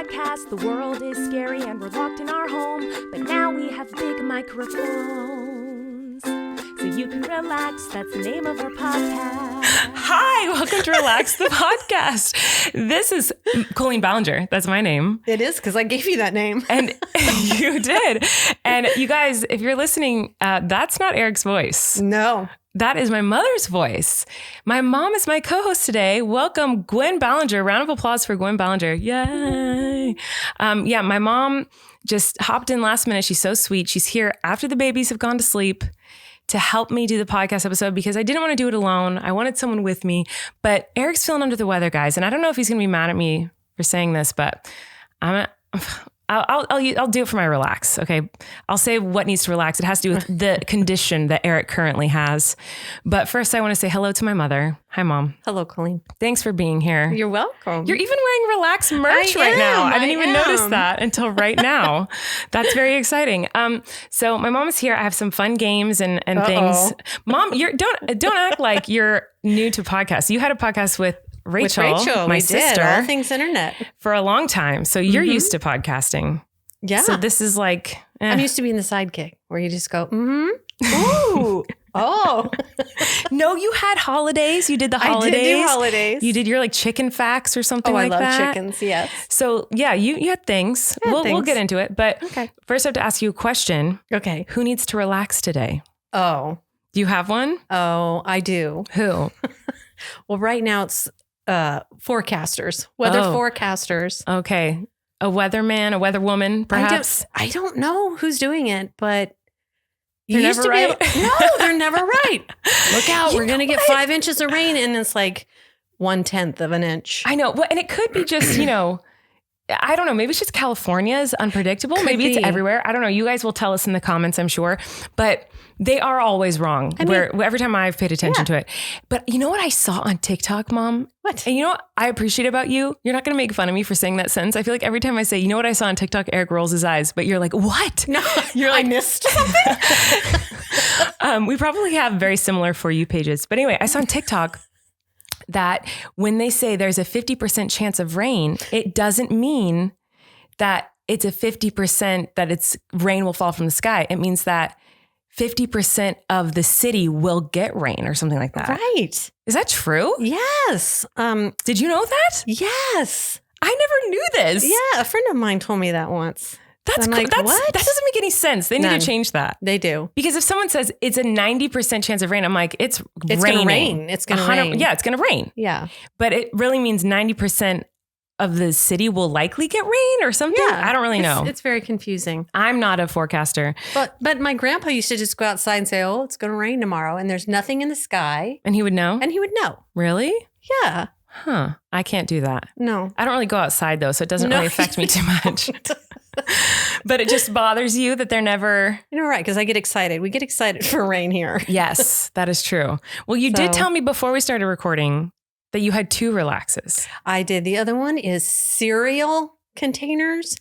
podcast. The world is scary and we're locked in our home, but now we have big microphones, so you can relax. That's the name of our podcast. Hi, welcome to Relax the Podcast. This is Colleen Ballinger. That's my name. It is, because I gave you that name. And you did. And you guys, if you're listening, that's not Erik's voice. No. That is my mother's voice. My mom is my co-host today. Welcome, Gwen Ballinger. Round of applause for Gwen Ballinger. Yay. My mom just hopped in last minute. She's so sweet. She's here after the babies have gone to sleep to help me do the podcast episode because I didn't want to do it alone. I wanted someone with me, but Erik's feeling under the weather, guys. And I don't know if he's going to be mad at me for saying this, but I'll do it for my relax. Okay. I'll say what needs to relax. It has to do with the condition that Erik currently has. But first I want to say hello to my mother. Hi, Mom. Hello, Colleen. Thanks for being here. You're welcome. You're even wearing relaxed merch right now. I didn't even notice that until right now. That's very exciting. So my mom is here. I have some fun games and things. Mom, don't act like you're new to podcasts. You had a podcast with Rachel, my sister, all things internet, for a long time. So you're used to podcasting. Yeah. So this is like, I'm used to being the sidekick where you just go, ooh, oh. No, you had holidays. You did the holidays. I did do holidays. You did your like chicken facts or something like that. I love chickens. Yes. So yeah, you had things. We'll get into it. But first I have to ask you a question. Okay. Who needs to relax today? Oh. Do you have one? Oh, I do. Who? Well, right now it's forecasters, weather forecasters. Okay. A weatherman, a weatherwoman, perhaps? I don't know who's doing it, but they're never right. No, they're never right. Look out. We're going to get 5 inches of rain and it's like 1/10 of an inch. I know. Well, and it could be just, I don't know. Maybe it's just California is unpredictable. Maybe it's everywhere. I don't know. You guys will tell us in the comments, I'm sure. But they are always wrong. Every time I've paid attention to it. But you know what I saw on TikTok, Mom? What? And you know what I appreciate about you? You're not going to make fun of me for saying that sentence. I feel like every time I say, you know what I saw on TikTok, Erik rolls his eyes. But you're like, what? No, you're like, I missed something. We probably have very similar For You pages. But anyway, I saw on TikTok that when they say there's a 50% chance of rain, it doesn't mean that it's a 50% that rain will fall from the sky. It means that 50% of the city will get rain or something like that. Right. Is that true? Yes. Did you know that? Yes. I never knew this. Yeah. A friend of mine told me that once. That's cool. like, what? That doesn't make any sense. They need to change that. They do. Because if someone says it's a 90% chance of rain, I'm like, it's raining. Gonna rain. It's going to rain. Yeah, it's going to rain. Yeah. But it really means 90% of the city will likely get rain or something. Yeah. I don't really know. It's very confusing. I'm not a forecaster. But my grandpa used to just go outside and say, oh, it's going to rain tomorrow. And there's nothing in the sky. And he would know? And he would know. Really? Yeah. Huh. I can't do that. No. I don't really go outside though, so it doesn't really affect me too much. But it just bothers you that they're never... You're right, because I get excited. We get excited for rain here. Yes, that is true. Well, you did tell me before we started recording that you had 2 relaxes. I did. The other one is cereal containers.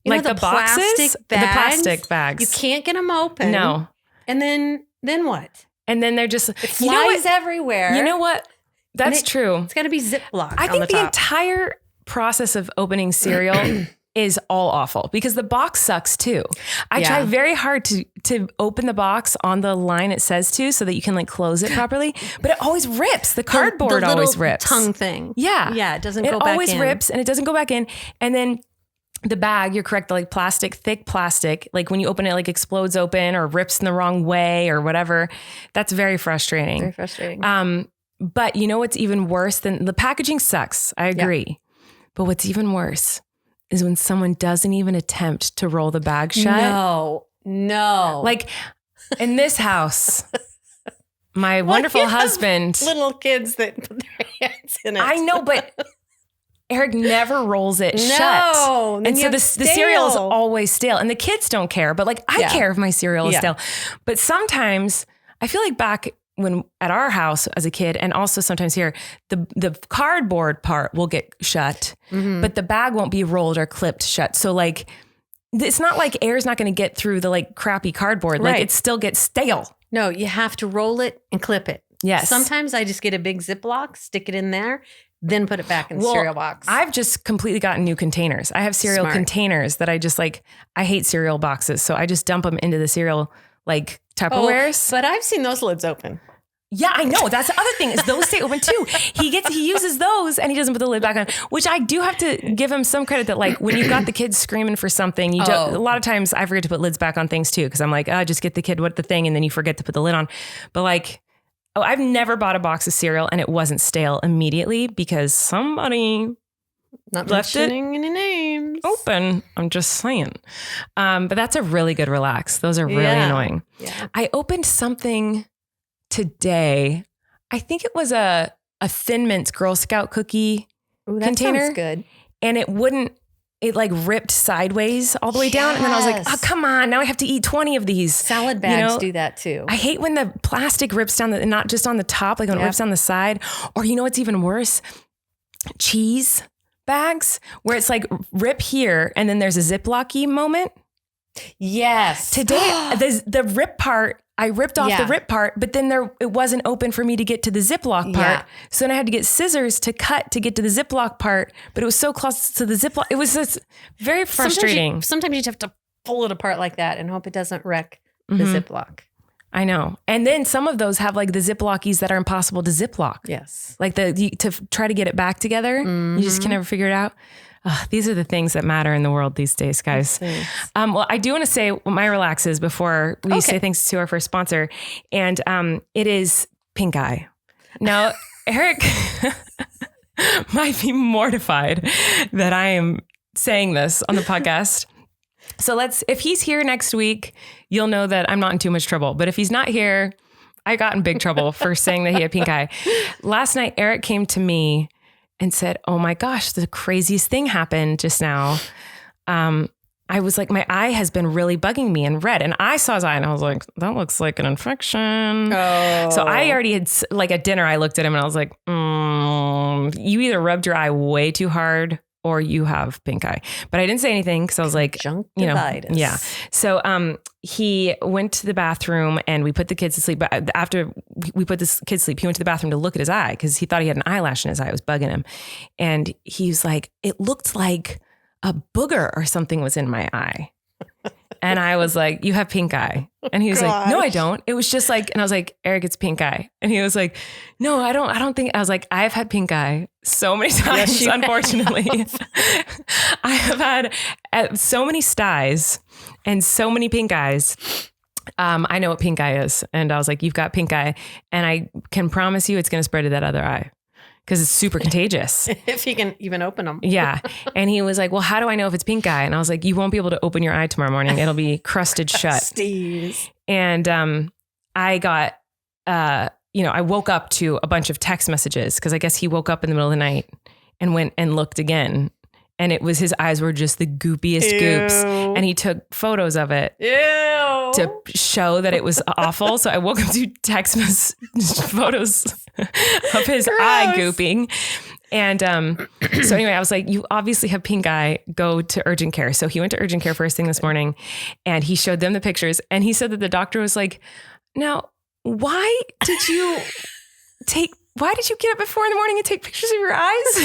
Like the boxes? Bags. The plastic bags. You can't get them open. No. And then what? And then they're just... It flies everywhere. You know what? That's true. It's got to be Ziploc. I think the entire process of opening cereal is all awful because the box sucks too. I try very hard to open the box on the line it says to so that you can like close it properly, but it always rips. The cardboard the always rips. Tongue thing. Yeah. Yeah, it doesn't go back in. It always rips and it doesn't go back in. And then the bag, you're correct, the like thick plastic, like when you open it, like explodes open or rips in the wrong way or whatever. That's very frustrating. Very frustrating. But you know what's even worse than the packaging sucks. I agree. Yeah. But what's even worse is when someone doesn't even attempt to roll the bag shut. No. Like in this house, my wonderful husband. Little kids that put their hands in it. I know, but Erik never rolls it shut. No. And so the cereal is always stale. And the kids don't care, but like I care if my cereal is stale. But sometimes I feel like back when at our house as a kid, and also sometimes here, the cardboard part will get shut, but the bag won't be rolled or clipped shut. So like, it's not like air's not going to get through the like crappy cardboard. Like it still gets stale. No, you have to roll it and clip it. Yes. Sometimes I just get a big Ziploc, stick it in there, then put it back in the cereal box. I've just completely gotten new containers. I have cereal containers that I just like. I hate cereal boxes, so I just dump them into the cereal like Tupperwares. But I've seen those lids open. Yeah, I know. That's the other thing is those stay open too. He uses those and he doesn't put the lid back on, which I do have to give him some credit that like when you've got the kids screaming for something, you don't, a lot of times I forget to put lids back on things too. Cause I'm like, just get the kid what the thing. And then you forget to put the lid on. But like, I've never bought a box of cereal and it wasn't stale immediately because somebody not left mentioning any names open. I'm just saying. But that's a really good relax. Those are really annoying. Yeah. I opened something today. I think it was a Thin Mints Girl Scout cookie container. Sounds good. And it like ripped sideways all the way down. And then I was like, oh, come on. Now I have to eat 20 of these. Salad bags do that too. I hate when the plastic rips down, not just on the top, like when it rips down the side. Or you know what's even worse? Cheese bags where it's like rip here and then there's a Ziploc-y moment. Yes. Today, the rip part, I ripped off the rip part, but then it wasn't open for me to get to the Ziploc part. Yeah. So then I had to get scissors to cut to get to the Ziploc part, but it was so close to the Ziploc. It was just very frustrating. Sometimes you just have to pull it apart like that and hope it doesn't wreck the Ziploc. I know. And then some of those have like the Ziploc-ies that are impossible to Ziploc. Yes. Like to try to get it back together. You just can never figure it out. These are the things that matter in the world these days, guys. Well, I do want to say what my relax is before we say thanks to our first sponsor. And it is pink eye. Now, Erik might be mortified that I am saying this on the podcast. So if he's here next week, you'll know that I'm not in too much trouble. But if he's not here, I got in big trouble for saying that he had pink eye. Last night, Erik came to me and said, oh my gosh, the craziest thing happened just now. I was like, my eye has been really bugging me and red. And I saw his eye and I was like, that looks like an infection. Oh. So I already had, like at dinner, I looked at him and I was like, you either rubbed your eye way too hard or you have pink eye. But I didn't say anything because I was like, conjunctivitis. Yeah. So he went to the bathroom and we put the kids to sleep. But after we put the kids to sleep, he went to the bathroom to look at his eye because he thought he had an eyelash in his eye. It was bugging him. And he was like, it looked like a booger or something was in my eye. And I was like, you have pink eye. And he was like, no, I don't. It was just like, and I was like, Erik, it's pink eye. And he was like, no, I don't think, I was like, I've had pink eye so many times, unfortunately. I have had so many styes and so many pink eyes. I know what pink eye is. And I was like, you've got pink eye. And I can promise you it's going to spread to that other eye. Because it's super contagious. If you can even open them. Yeah. And he was like, well, how do I know if it's pink eye? And I was like, you won't be able to open your eye tomorrow morning. It'll be crusted shut. Steez. And I got, I woke up to a bunch of text messages because I guess he woke up in the middle of the night and went and looked again. And it was his eyes were just the goopiest goops. And he took photos of it to show that it was awful. So I woke up to text photos of his eye gooping. And so anyway, I was like, you obviously have pink eye, go to urgent care. So he went to urgent care first thing this morning and he showed them the pictures. And he said that the doctor was like, now, why did you get up at 4 a.m. and take pictures of your eyes?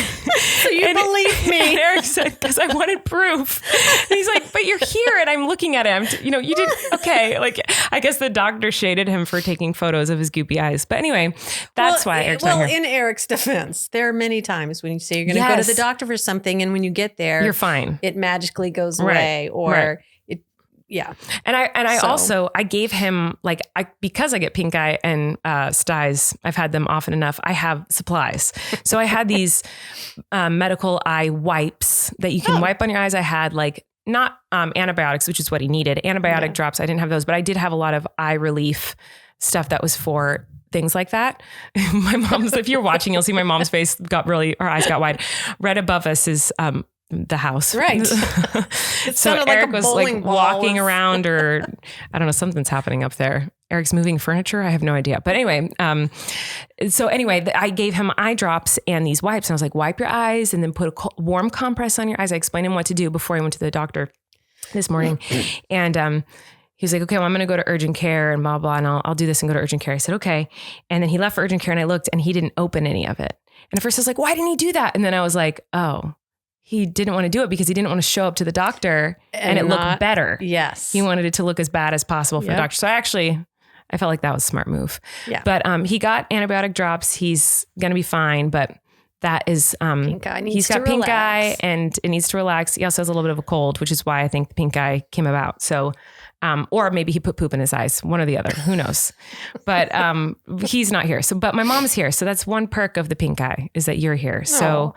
So you believe me. And Erik said, because I wanted proof. And he's like, but you're here and I'm looking at it. You didn't, okay. Like, I guess the doctor shaded him for taking photos of his goopy eyes. But anyway, that's why Erik's not here. In Erik's defense, there are many times when you say you're going to go to the doctor for something and when you get there, you're fine. It magically goes away or... Yeah. And I gave him because I get pink eye and styes, I've had them often enough. I have supplies. So I had these medical eye wipes that you can wipe on your eyes. I had not antibiotics, which is what he needed. Antibiotic drops. I didn't have those, but I did have a lot of eye relief stuff that was for things like that. My mom's, if you're watching, you'll see my mom's face her eyes got wide. Right above us is, the house. Right. So Erik was walking around or I don't know, something's happening up there. Erik's moving furniture. I have no idea. But anyway, I gave him eye drops and these wipes and I was like, wipe your eyes and then put a warm compress on your eyes. I explained him what to do before I went to the doctor this morning. And, he was like, okay, well, I'm going to go to urgent care and blah, blah, and I'll do this and go to urgent care. I said, okay. And then he left for urgent care and I looked and he didn't open any of it. And at first I was like, why didn't he do that? And then I was like, oh, he didn't want to do it because he didn't want to show up to the doctor and it looked better. Yes. He wanted it to look as bad as possible for the doctor. So I felt like that was a smart move. Yeah. But he got antibiotic drops. He's going to be fine. But that is, pink eye needs he's got to pink relax. eye and it needs to relax. He also has a little bit of a cold, which is why I think the pink eye came about. So, or maybe he put poop in his eyes, one or the other, who knows? But he's not here. So, but my mom's here. So that's one perk of the pink eye is that you're here. So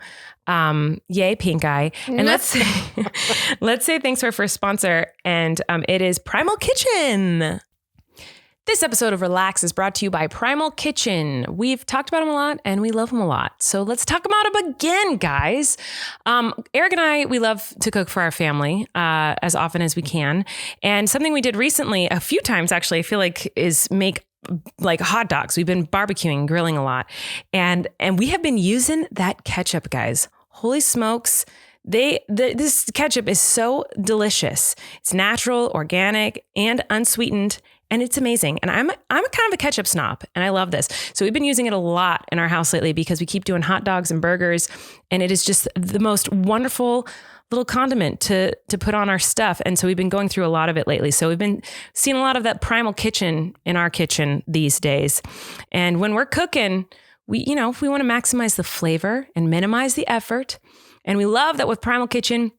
yay, pink eye. And let's say thanks to our first sponsor. And it is Primal Kitchen. This episode of Relax is brought to you by Primal Kitchen. We've talked about them a lot and we love them a lot. So let's talk about them again, guys. Erik and I, we love to cook for our family as often as we can. And something we did recently, a few times actually, I feel like is make like hot dogs. We've been barbecuing, grilling a lot. And we have been using that ketchup, guys. Holy smokes. This ketchup is so delicious. It's natural, organic, and unsweetened. And it's amazing. And I'm kind of a ketchup snob and I love this. So we've been using it a lot in our house lately because we keep doing hot dogs and burgers. And it is just the most wonderful little condiment to put on our stuff. And so we've been going through a lot of it lately. So we've been seeing a lot of that Primal Kitchen in our kitchen these days. And when we're cooking, we want to maximize the flavor and minimize the effort. And we love that with Primal Kitchen,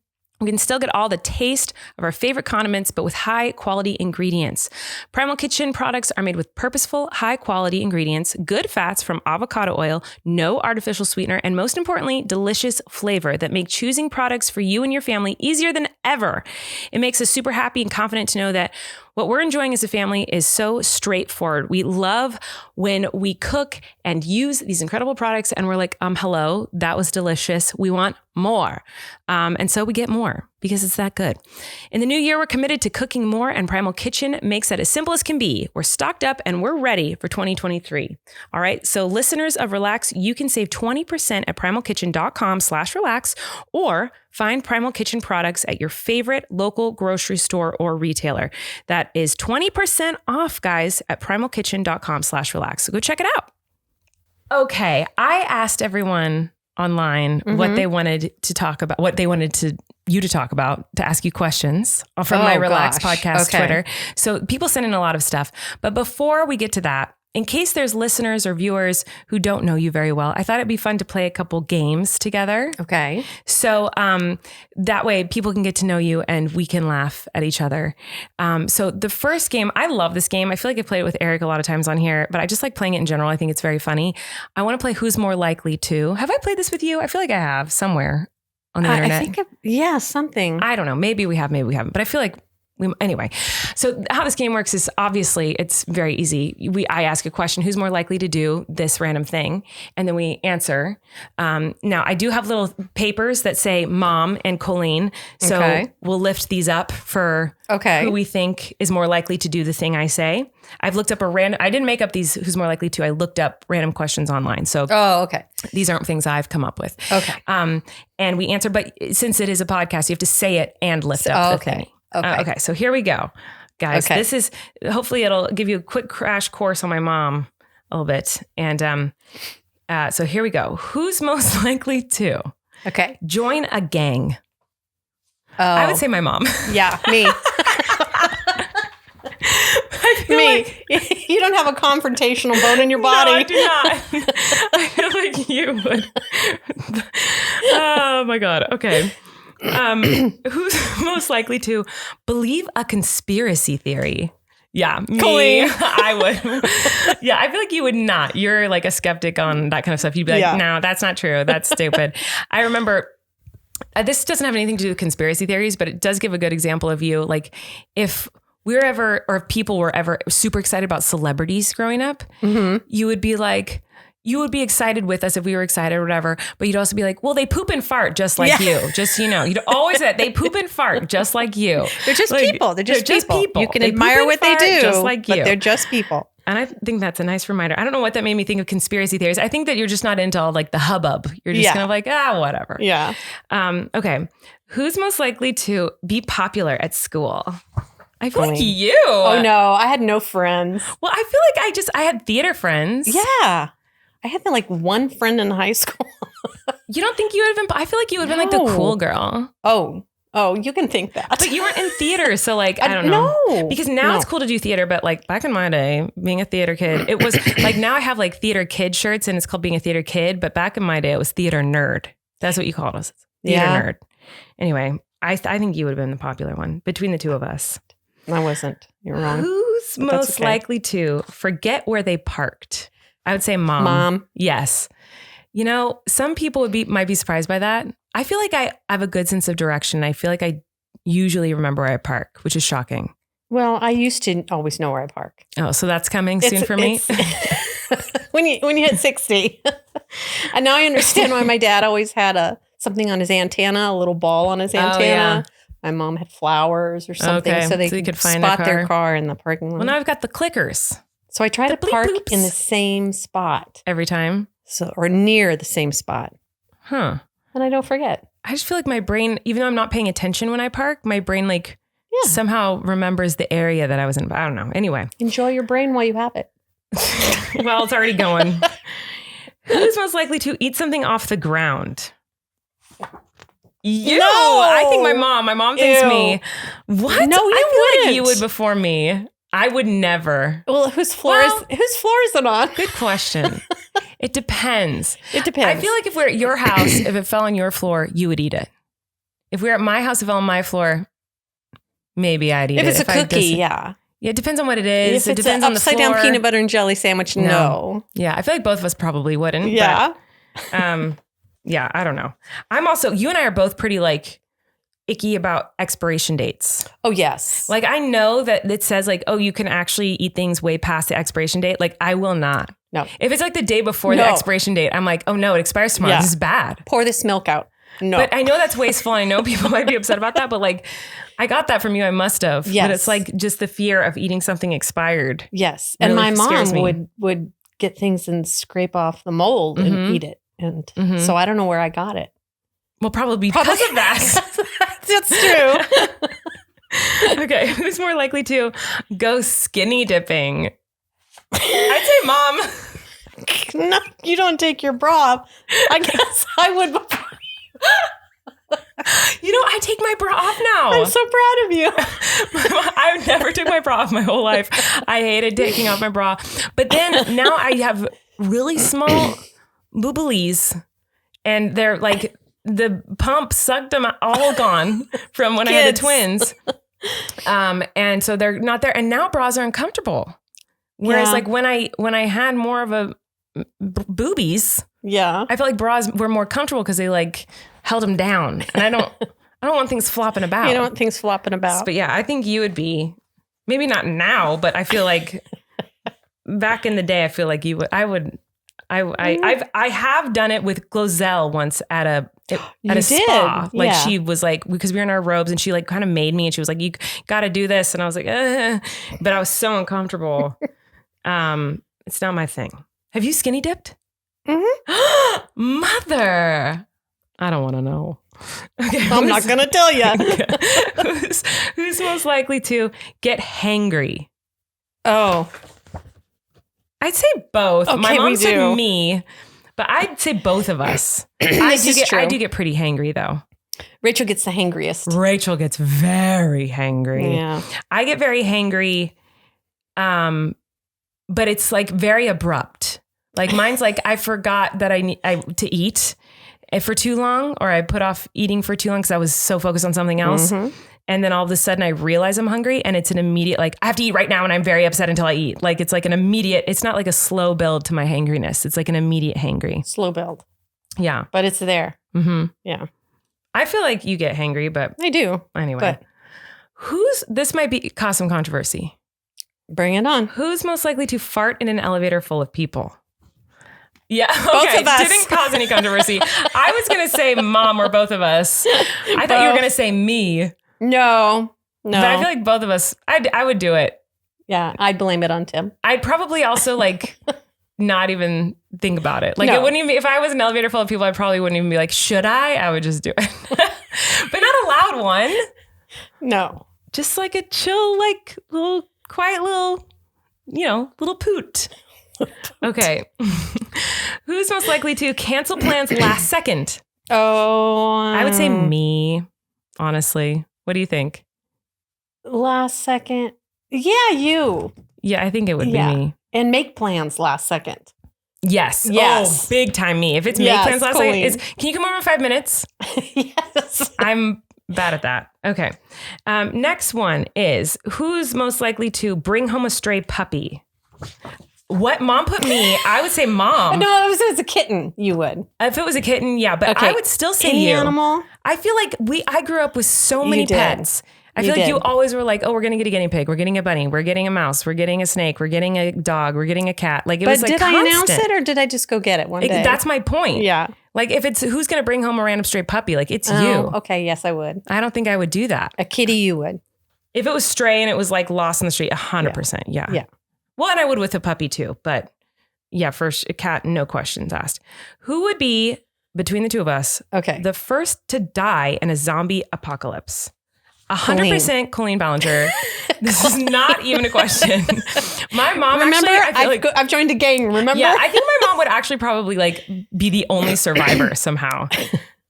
we can still get all the taste of our favorite condiments, but with high quality ingredients. Primal Kitchen products are made with purposeful, high quality ingredients, good fats from avocado oil, no artificial sweetener, and most importantly, delicious flavor that make choosing products for you and your family easier than ever. It makes us super happy and confident to know that what we're enjoying as a family is so straightforward. We love when we cook and use these incredible products and we're like, hello, that was delicious. We want more. And so we get more because it's that good. In the new year, we're committed to cooking more and Primal Kitchen makes that as simple as can be. We're stocked up and we're ready for 2023. All right. So listeners of Relax, you can save 20% at primalkitchen.com/relax or find Primal Kitchen products at your favorite local grocery store or retailer. That is 20% off, guys, at primalkitchen.com/relax. So go check it out. Okay. I asked everyone online what they wanted to talk about, what they wanted you to talk about, to ask you questions from my Relax podcast Twitter. So people send in a lot of stuff. But before we get to that, in case there's listeners or viewers who don't know you very well, I thought it'd be fun to play a couple games together. Okay. So that way people can get to know you and we can laugh at each other. So the first game, I love this game. I feel like I played it with Erik a lot of times on here, but I just like playing it in general. I think it's very funny. I want to play Who's More Likely To. Have I played this with you? I feel like I have somewhere on the internet. I think, something. I don't know. Maybe we have, maybe we haven't, but I feel like anyway, so how this game works is obviously it's very easy. I ask a question, who's more likely to do this random thing? And then we answer. Now I do have little papers that say Mom and Colleen. So we'll lift these up for who we think is more likely to do the thing I say. I've looked up I didn't make up these who's more likely to, I looked up random questions online. So these aren't things I've come up with. Okay. And we answer, but since it is a podcast, you have to say it and lift up the thing. Okay. So here we go, guys. This is, hopefully it'll give you a quick crash course on my mom a little bit. And so here we go. Who's most likely to join a gang? I would say my mom. Yeah, me. Me. You don't have a confrontational bone in your body. No, I do not. I feel like you would. Oh my God. Okay. Who's most likely to believe a conspiracy theory? Yeah, me. Colleen. I would. Yeah, I feel like you would not. You're like a skeptic on that kind of stuff. You'd be like, no, that's not true. That's stupid. I remember, this doesn't have anything to do with conspiracy theories, but it does give a good example of you. Like if we're ever, or if people were ever super excited about celebrities growing up, you would be like, you would be excited with us if we were excited or whatever, but you'd also be like, well, they poop and fart just like you. Just, you'd always say they poop and fart just like you. They're just people. They're just people. You can admire what they do, just like you. But they're just people. And I think that's a nice reminder. I don't know what that made me think of conspiracy theories. I think that you're just not into all like the hubbub. You're just kind of like, whatever. Yeah. Okay. Who's most likely to be popular at school? I feel like Colleen. you. Oh no, I had no friends. Well, I feel like I had theater friends. Yeah. I had like one friend in high school. You don't think you would have been? I feel like you would have been like the cool girl. Oh, you can think that. But you weren't in theater, so like I don't know. No. Because now it's cool to do theater, but like back in my day, being a theater kid, it was like now I have like theater kid shirts and it's called being a theater kid, but back in my day it was theater nerd. That's what you called us. Theater nerd. Anyway, I think you would have been the popular one between the two of us. I wasn't. You're wrong. Who's most likely to forget where they parked? I would say mom. Mom. Yes. You know, some people might be surprised by that. I feel like I have a good sense of direction. I feel like I usually remember where I park, which is shocking. Well, I used to always know where I park. Oh, so that's coming soon for me? when you hit 60. And now I understand why my dad always had something on his antenna, a little ball on his antenna. Yeah. My mom had flowers or something so they could find spot their car in the parking lot. Well, now I've got the clickers. So I try to bleep park bloops. in the same spot. Every time? Or near the same spot. Huh. And I don't forget. I just feel like my brain, even though I'm not paying attention when I park, my brain somehow remembers the area that I was in. I don't know. Anyway. Enjoy your brain while you have it. Well, it's already going. Who's most likely to eat something off the ground? You. No. I think my mom. My mom thinks me. What? No, I feel wouldn't. like you would before me. I would never. Well, whose floor is it on? Good question. It depends. It depends. I feel like if we're at your house, if it fell on your floor, you would eat it. If we're at my house, if it fell on my floor, maybe I'd eat it. If it's a cookie, yeah. Yeah, it depends on what it is. If it depends an on the floor. upside down peanut butter and jelly sandwich, no. Yeah, I feel like both of us probably wouldn't. Yeah. But, yeah, I don't know. I'm also, you and I are both pretty like icky about expiration dates. Oh, yes. Like I know that it says like, oh, you can actually eat things way past the expiration date. Like I will not. No. If it's like the day before the expiration date, I'm like, oh no, it expires tomorrow. Yeah. This is bad. Pour this milk out. No. But I know that's wasteful. I know people might be upset about that, but like I got that from you. I must have. Yes. But it's like just the fear of eating something expired. Yes. Really And my scares mom me. would get things and scrape off the mold and eat it. And so I don't know where I got it. Well, probably because of that. That's true. Okay. Who's more likely to go skinny dipping? I'd say mom. No, you don't take your bra off. I guess I would before. You know, I take my bra off now. I'm so proud of you. I've never took my bra off my whole life. I hated taking off my bra. But then now I have really small booblies and they're like the pump sucked them all gone from when I had the twins. And so they're not there. And now bras are uncomfortable. Whereas like when I had more of a boobies, yeah, I felt like bras were more comfortable because they like held them down. And I don't want things flopping about. You don't want things flopping about. But yeah, I think you would be, maybe not now, but I feel like back in the day, I feel like you would, I have done it with Glozell once at a spa. Like she was like, because we were in our robes and she like kind of made me and she was like, you got to do this. And I was like, but I was so uncomfortable. It's not my thing. Have you skinny dipped? Mm-hmm. Mother. I don't want to know. Okay, I'm not going to tell you. Who's most likely to get hangry? Oh. I'd say both. Okay, My mom we said do. me, but I'd say both of us. I do get pretty hangry though. Rachel gets the hangriest. Rachel gets very hangry. Yeah. I get very hangry, but it's like very abrupt. Like mine's like I forgot that I need to eat for too long, or I put off eating for too long because I was so focused on something else. Mm-hmm. And then all of a sudden I realize I'm hungry and it's an immediate, like I have to eat right now and I'm very upset until I eat. Like it's like an immediate, it's not like a slow build to my hangriness. It's like an immediate hangry. Slow build. Yeah. But it's there. Mm-hmm. Yeah. I feel like you get hangry, but I do. Anyway, this might cause some controversy. Bring it on. Who's most likely to fart in an elevator full of people? Yeah, both of us. Didn't cause any controversy. I was going to say mom or both of us. I thought you were going to say me. No. But I feel like both of us, I would do it. Yeah, I'd blame it on Tim. I'd probably also like not even think about it. Like it wouldn't even, if I was in an elevator full of people, I probably wouldn't even be like, should I? I would just do it. But not a loud one. No. just like a chill, like little quiet little, little poot. Okay. Who's most likely to cancel plans last second? Oh, I would say me, honestly. What do you think? Last second. Yeah, you. Yeah, I think it would be me. And make plans last second. Yes. Yes. Oh, big time me. If it's make plans last second, can you come over in 5 minutes? Yes. I'm bad at that. Okay. Next one is, who's most likely to bring home a stray puppy? What mom put me? I would say mom. No, if it was a kitten, you would. If it was a kitten, yeah, but I would still say Any you. animal? I feel like I grew up with so many pets. I feel like you always were like, oh, we're going to get a guinea pig. We're getting a bunny. We're getting a mouse. We're getting a snake. We're getting a dog. We're getting a cat. Like it was like did constant. I announce it or did I just go get it one day? That's my point. Yeah. Like if it's who's going to bring home a random stray puppy, like it's you. Okay. Yes, I would. I don't think I would do that. A kitty, you would. If it was stray and it was like lost in the street, 100%. Yeah. Yeah. Well, and I would with a puppy too, but yeah, for a cat, no questions asked. Who would be, between the two of us, the first to die in a zombie apocalypse? 100% Colleen Ballinger. This is not even a question. My mom, remember, actually, I feel I've joined a gang, remember? Yeah, I think my mom would actually probably like be the only survivor somehow.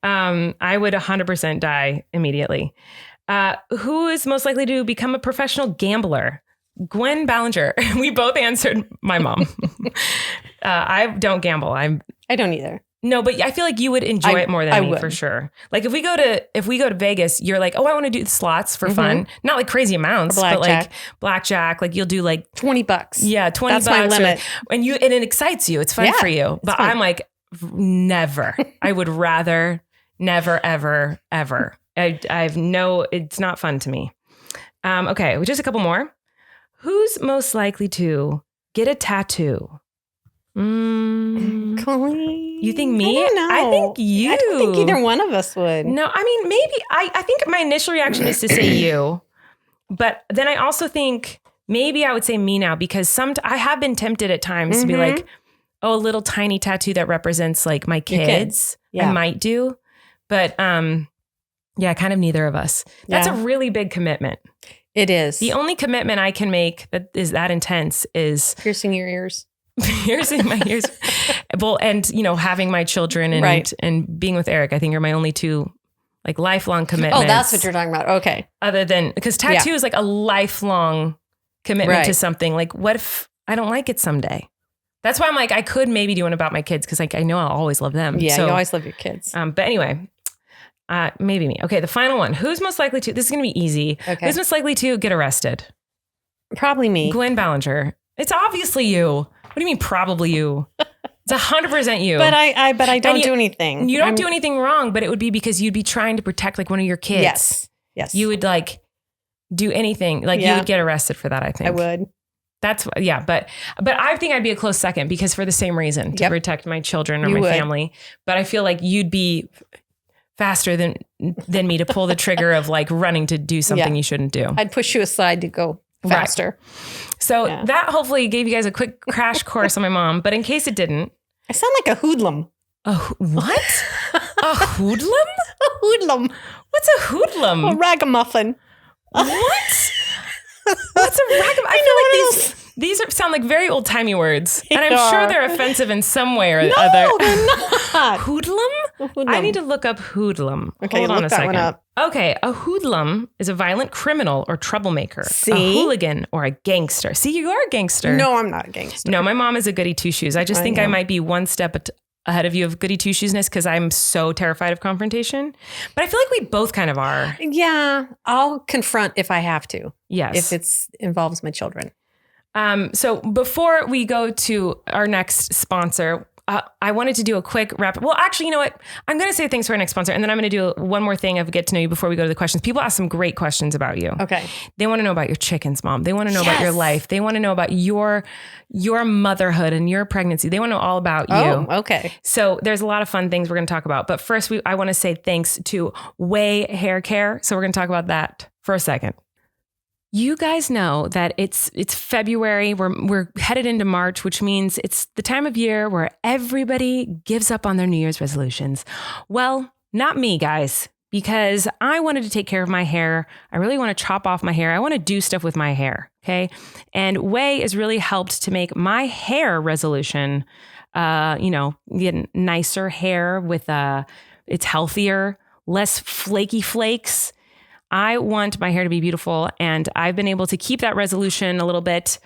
I would 100% die immediately. Who is most likely to become a professional gambler? Gwen Ballinger. We both answered my mom. I don't gamble. I don't either. No, but I feel like you would enjoy it more than me for sure. Like if we go to Vegas, you're like, oh, I want to do slots for fun. Not like crazy amounts, but like blackjack. Like you'll do like $20. Yeah, $20. That's my limit. And it excites you. It's fun for you. But I'm like, never. I would rather never, ever, ever. It's not fun to me. Okay, just a couple more. Who's most likely to get a tattoo? Colleen. You think me? I don't know. I think you. I don't think either one of us would. No, I mean, maybe. I think my initial reaction is to say you. But then I also think maybe I would say me now because I have been tempted at times to be like, oh, a little tiny tattoo that represents like my kids. I might do. But yeah, kind of neither of us. That's a really big commitment. It is. The only commitment I can make that is that intense is piercing your ears. Piercing my ears. Well, and having my children and being with Erik, I think are my only two like lifelong commitments. Oh, that's what you're talking about. Okay. Other than, because tattoo is like a lifelong commitment to something. Like what if I don't like it someday? That's why I'm like, I could maybe do one about my kids because like I know I'll always love them. Yeah, you always love your kids. But anyway, maybe me. Okay, the final one. Who's most likely to, this is going to be easy. Okay. Who's most likely to get arrested? Probably me. Gwen Ballinger. It's obviously you. What do you mean probably you? It's 100% you. But I don't do anything. You don't do anything wrong, but it would be because you'd be trying to protect like one of your kids. Yes. You would like do anything. Like you would get arrested for that, I think. I would. That's but I think I'd be a close second because for the same reason, to protect my children or my family. But I feel like you'd be faster than me to pull the trigger of like running to do something you shouldn't do. I'd push you aside to go faster. Right. So that hopefully gave you guys a quick crash course on my mom. But in case it didn't. I sound like a hoodlum. What? A hoodlum? A hoodlum. What's a hoodlum? A ragamuffin. What? What's a ragamuffin? I feel like these sound like very old timey words, and I'm sure they're offensive in some way or other. No, they're not. Hoodlum? I need to look up hoodlum. Okay, hold on look a second. One up. Okay, a hoodlum is a violent criminal or troublemaker, See? A hooligan or a gangster. See, you are a gangster. No, I'm not a gangster. No, my mom is a goody two shoes. I just think I might be one step ahead of you of goody two shoesness because I'm so terrified of confrontation. But I feel like we both kind of are. Yeah, I'll confront if I have to. Yes, if it involves my children. So before we go to our next sponsor, I wanted to do a quick wrap. Well, actually, you know what? I'm going to say thanks for our next sponsor. And then I'm going to do one more thing of get to know you before we go to the questions. People ask some great questions about you. Okay. They want to know about your chickens, Mom. They want to know about your life. They want to know about your motherhood and your pregnancy. They want to know all about you. Oh, okay. So there's a lot of fun things we're going to talk about. But first, I want to say thanks to WHEY Hair Care. So we're going to talk about that for a second. You guys know that it's February. We're headed into March, which means it's the time of year where everybody gives up on their New Year's resolutions. Well, not me, guys, because I wanted to take care of my hair. I really want to chop off my hair. I want to do stuff with my hair. Okay. And WHEY has really helped to make my hair resolution, get nicer hair with, it's healthier, less flaky flakes. I want my hair to be beautiful, and I've been able to keep that resolution a little bit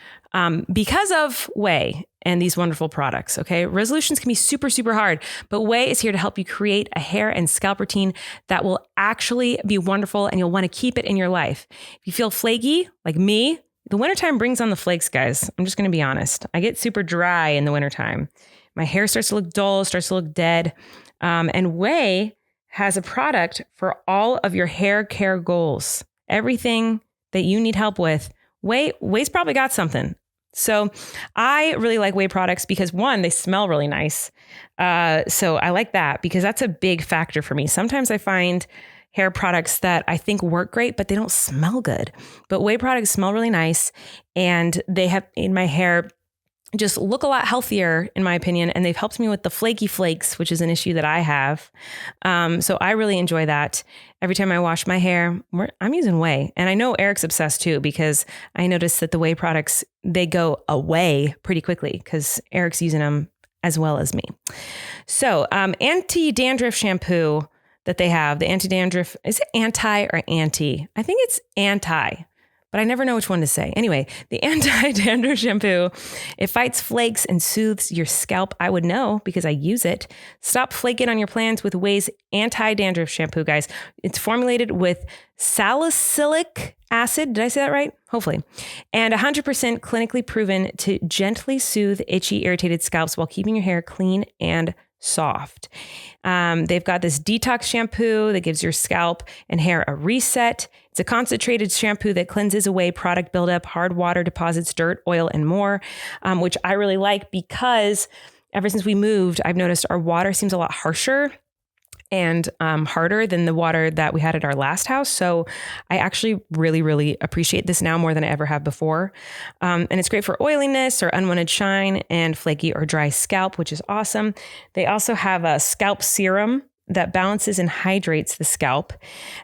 because of WHEY and these wonderful products. Okay. Resolutions can be super, super hard, but WHEY is here to help you create a hair and scalp routine that will actually be wonderful, and you'll want to keep it in your life. If you feel flaky like me, the wintertime brings on the flakes, guys. I'm just going to be honest. I get super dry in the wintertime. My hair starts to look dull, starts to look dead. And WHEY has a product for all of your hair care goals. Everything that you need help with, WHEY's probably got something. So I really like WHEY products because, one, they smell really nice. So I like that because that's a big factor for me. Sometimes I find hair products that I think work great, but they don't smell good. But WHEY products smell really nice, and they have made my hair just look a lot healthier, in my opinion. And they've helped me with the flaky flakes, which is an issue that I have. So I really enjoy that. Every time I wash my hair, I'm using WHEY. And I know Erik's obsessed too, because I noticed that the WHEY products, they go away pretty quickly because Erik's using them as well as me. So anti-dandruff shampoo that they have, the anti-dandruff, is it anti or anti? I think it's anti, but I never know which one to say. Anyway, the anti-dandruff shampoo, it fights flakes and soothes your scalp. I would know because I use it. Stop flaking on your plans with WHEY's anti-dandruff shampoo, guys. It's formulated with salicylic acid. Did I say that right? Hopefully. And 100% clinically proven to gently soothe itchy, irritated scalps while keeping your hair clean and soft. They've got this detox shampoo that gives your scalp and hair a reset. It's a concentrated shampoo that cleanses away product buildup, hard water deposits, dirt, oil, and more, which I really like because ever since we moved, I've noticed our water seems a lot harsher and harder than the water that we had at our last house. So I actually really, really appreciate this now more than I ever have before. And it's great for oiliness or unwanted shine and flaky or dry scalp, which is awesome. They also have a scalp serum that balances and hydrates the scalp.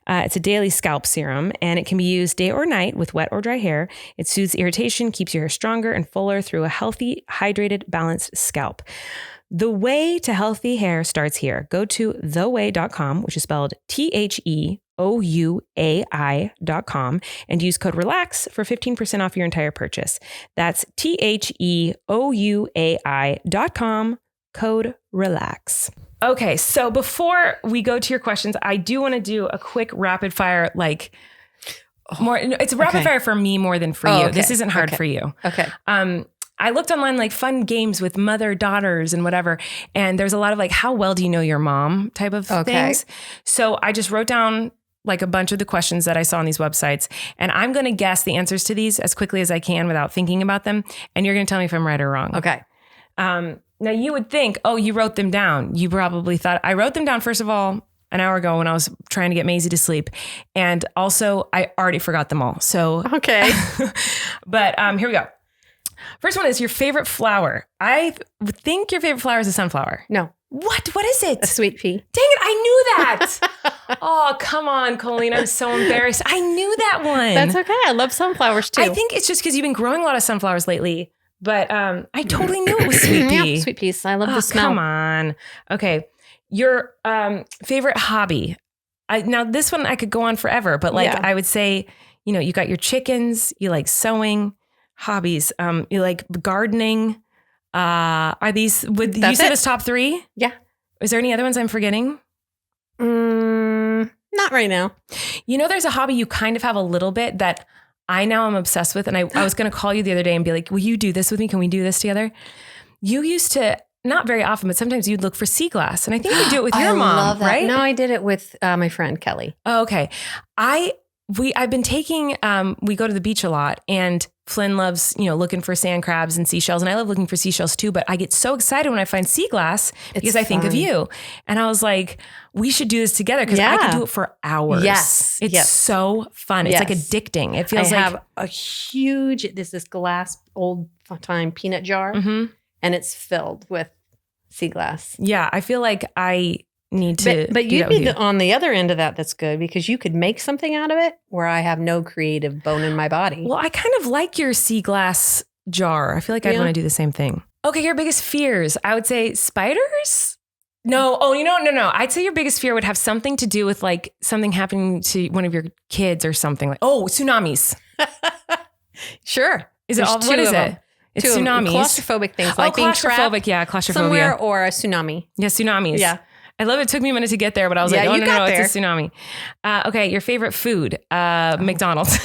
It's a daily scalp serum, and it can be used day or night with wet or dry hair. It soothes irritation, keeps your hair stronger and fuller through a healthy, hydrated, balanced scalp. The way to healthy hair starts here. Go to thewhey.com, which is spelled THEOUAI.com, and use code RELAX for 15% off your entire purchase. That's THEOUAI.com, code RELAX. Okay, so before we go to your questions, I do want to do a quick rapid fire, more. It's a rapid fire for me more than for you. Okay. This isn't hard for you. Okay. I looked online, fun games with mother-daughters and whatever. And there's a lot of how well do you know your mom type of things. So I just wrote down a bunch of the questions that I saw on these websites. And I'm going to guess the answers to these as quickly as I can without thinking about them. And you're going to tell me if I'm right or wrong. Okay. Now you would think, you wrote them down. You probably thought I wrote them down, first of all, an hour ago when I was trying to get Maisie to sleep. And also I already forgot them all. So, okay. But here we go. First one is your favorite flower. I think your favorite flower is a sunflower. No. What? What is it? A sweet pea. Dang it. I knew that. Oh, come on, Colleen. I'm so embarrassed. I knew that one. That's okay. I love sunflowers too. I think it's just because you've been growing a lot of sunflowers lately. But I totally knew it was sweet pea. Yep, sweet peas. I love the smell. Come on. Okay. Your favorite hobby. Now, this one I could go on forever. But I would say, you got your chickens. You like sewing. Hobbies. You like gardening. Are these, you say this top 3? Yeah. Is there any other ones I'm forgetting? Not right now. There's a hobby you kind of have a little bit that I now am obsessed with. And I was going to call you the other day and be like, will you do this with me? Can we do this together? You used to, not very often, but sometimes you'd look for sea glass. And I think you do it with your mom, love that. Right? No, I did it with my friend Kelly. Oh, okay. I've been taking, we go to the beach a lot, and Flynn loves, looking for sand crabs and seashells. And I love looking for seashells too, but I get so excited when I find sea glass because I think of you. And I was like, we should do this together because I could do it for hours. Yes. It's so fun. It's addicting. It feels I have a huge, this glass old time peanut jar, and it's filled with sea glass. Yeah. I feel like I need to. But do you'd that be with you. on the other end of that. That's good because you could make something out of it where I have no creative bone in my body. Well, I kind of like your sea glass jar. I feel like I'd Yeah. want to do the same thing. Okay, your biggest fears. I would say spiders. No. Oh, no. I'd say your biggest fear would have something to do with like something happening to one of your kids or something like, tsunamis. Sure. Is it all? What is it? It's Two tsunamis. Claustrophobic things like being trapped claustrophobic. Yeah, claustrophobia. somewhere or a tsunami. Yeah, tsunamis. Yeah. I love it. It took me a minute to get there, but I was Yeah, like, you no, got it's a tsunami. Okay, your favorite food, McDonald's.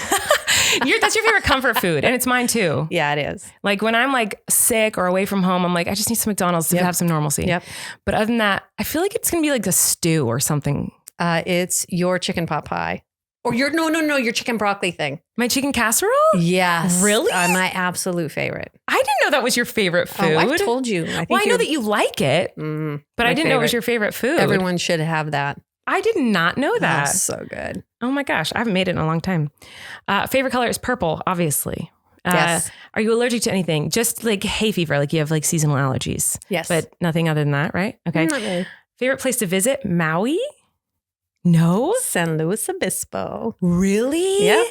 That's your favorite comfort food, and it's mine too. Yeah, it is. Like when I'm like sick or away from home, I'm like, I just need some McDonald's to have some normalcy. Yep. But other than that, I feel like it's gonna be like a stew or something. It's your chicken pot pie. Or your your chicken broccoli thing. My chicken casserole? Yes. Really? My absolute favorite. I didn't know that was your favorite food. Oh, I've told you. I think I know that you like it, but I didn't know it was your favorite food. Everyone should have that. I did not know that. That's so good. Oh my gosh, I haven't made it in a long time. Favorite color is purple, obviously. Yes. Are you allergic to anything? Just like hay fever, like you have like seasonal allergies. Yes. But nothing other than that, right? Okay. Not really. Favorite place to visit? Maui? No? San Luis Obispo. Really? Yeah.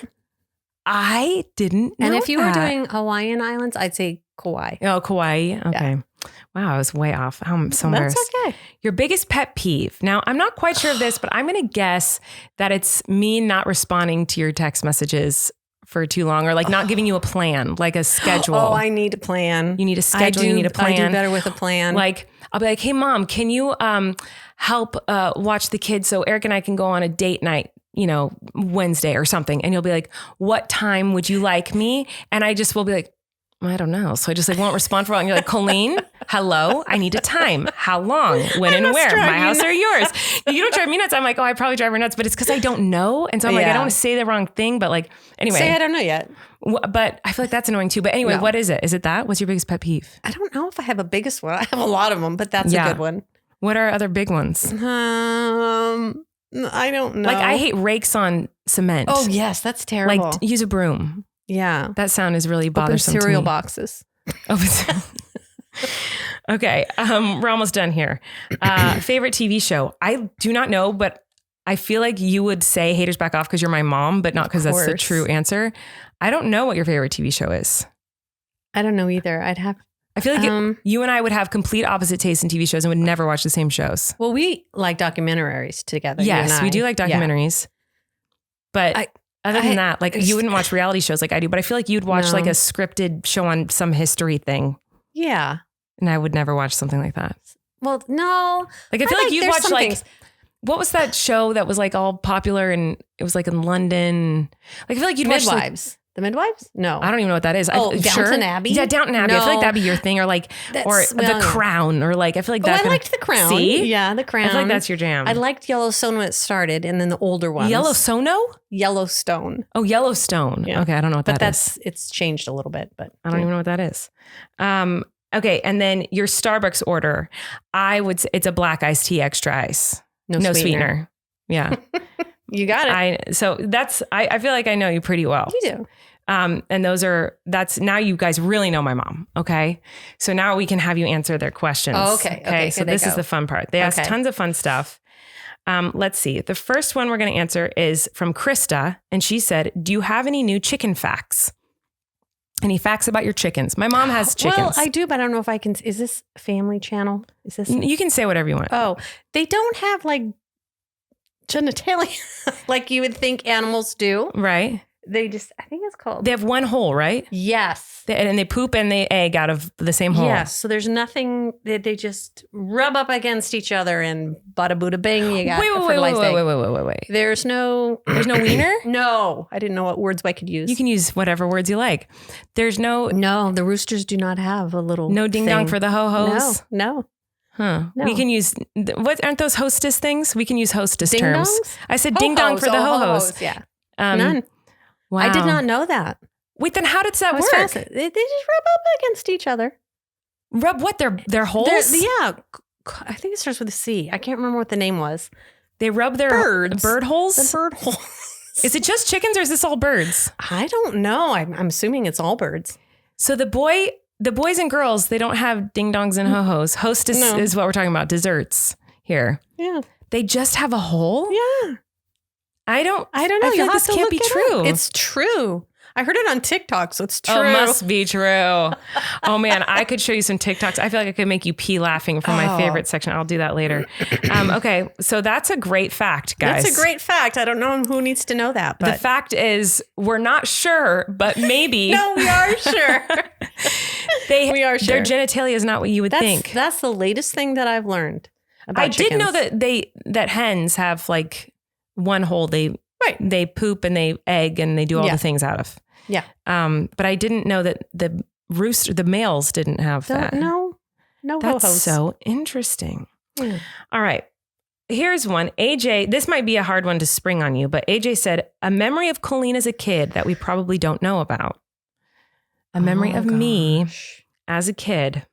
I didn't know And if you were that. doing Hawaiian Islands, I'd say Kauai. Oh, Kauai. Okay. Wow, I was way off. I'm so embarrassed. That's okay. Your biggest pet peeve. Now, I'm not quite sure of this, but I'm going to guess that it's me not responding to your text messages for too long or like not giving you a plan, like a schedule. Oh, I need a plan. You need a schedule. You need a plan. I do better with a plan. Like, I'll be like, hey, Mom, can you help watch the kids so Erik and I can go on a date night, Wednesday or something? And you'll be like, what time would you like me? And I just will be like, I don't know. So I just like won't respond for a while. And you're like, Colleen, hello, I need a time. How long? When and where? My house or yours? You don't drive me nuts. I'm like, oh, I probably drive her nuts, but it's because I don't know. And so I'm like, I don't want to say the wrong thing, but like, anyway. Say I don't know yet. But I feel like that's annoying too. But anyway, No. What is it? Is it that? What's your biggest pet peeve? I don't know if I have a biggest one. I have a lot of them, but that's a good one. What are other big ones? I don't know. Like I hate rakes on cement. Oh yes, that's terrible. Like use a broom. Yeah. That sound is really bothersome Open cereal to me. boxes. Okay. We're almost done here. Favorite TV show. I do not know, but I feel like you would say Haters Back Off because you're my mom, but not because that's the true answer. I don't know what your favorite TV show is. I don't know either. I feel like you and I would have complete opposite tastes in TV shows and would never watch the same shows. Well, we like documentaries together. Yes, we do like documentaries. But other than that, like you wouldn't watch reality shows like I do, but I feel like you'd watch like a scripted show on some history thing. Yeah. And I would never watch something like that. Well, no. Like I feel like you'd watch some like, things. What was that show that was like all popular and it was like in London? Like I feel like you'd watch like, Midwives. The Midwives? No. I don't even know what that is. Downton Abbey? Yeah, Downton Abbey. I feel like that'd be your thing or like, The Crown or like, I feel like that. I liked The Crown. See? Yeah, The Crown. I feel like that's your jam. I liked Yellowstone when it started and then the older ones. Yellowstone? Yellowstone. Oh, Yellowstone. Yeah. Okay, I don't know what that is. But it's changed a little bit, but I don't even know what that is. Okay, and then your Starbucks order, I would say it's a black iced tea, extra ice. No sweetener. Yeah. You got it. I feel like I know you pretty well. You do. And that's now you guys really know my mom. Okay. So now we can have you answer their questions. Oh, okay. Okay. So this is the fun part. They ask tons of fun stuff. Let's see. The first one we're going to answer is from Krista. And she said, do you have any new chicken facts? Any facts about your chickens? My mom has chickens. Well, I do, but I don't know if I can. Is this Family Channel? Is this? You can say whatever you want. Oh, they don't have like genitalia like you would think animals do. Right. They just, I think it's called. They have one hole, right? Yes. And they poop and they egg out of the same hole. Yes. So there's nothing, they just rub up against each other and bada booda bing. You got Wait. There's no wiener? No. I didn't know what words I could use. You can use whatever words you like. There's no the roosters do not have a little no ding dong for the ho-hos. No. Huh. No. We can use, aren't those hostess things? We can use hostess Ding terms. dongs? I said ding dong for the ho-hos. Yeah. None. Wow. I did not know that. Wait, then how does that work? They just rub up against each other. Rub what? Their holes? Yeah. I think it starts with a C. I can't remember what the name was. They rub their bird holes? The bird holes. Is it just chickens or is this all birds? I don't know. I'm assuming it's all birds. So the boys and girls, they don't have ding dongs and ho-hos. Hostess is what we're talking about. Desserts. here. Yeah. They just have a hole? Yeah. I don't know. I feel You'll like have this to can't look be it true. up. It's true. I heard it on TikTok, so it's true. Oh, it must be true. Oh man, I could show you some TikToks. I feel like I could make you pee laughing from my favorite section. I'll do that later. Okay, so that's a great fact, guys. That's a great fact. I don't know who needs to know that, but The fact is, we're not sure, but maybe. no, we are sure. We are sure. Their genitalia is not what you would think. That's the latest thing that I've learned about I did know chickens. that hens have like one hole they poop and they egg and they do all the things out of. Yeah. But I didn't know that the males didn't have that. No That's ho-hos. so interesting. Yeah. All right. Here's one. AJ, this might be a hard one to spring on you, but AJ said, a memory of Colleen as a kid that we probably don't know about. A memory of me as a kid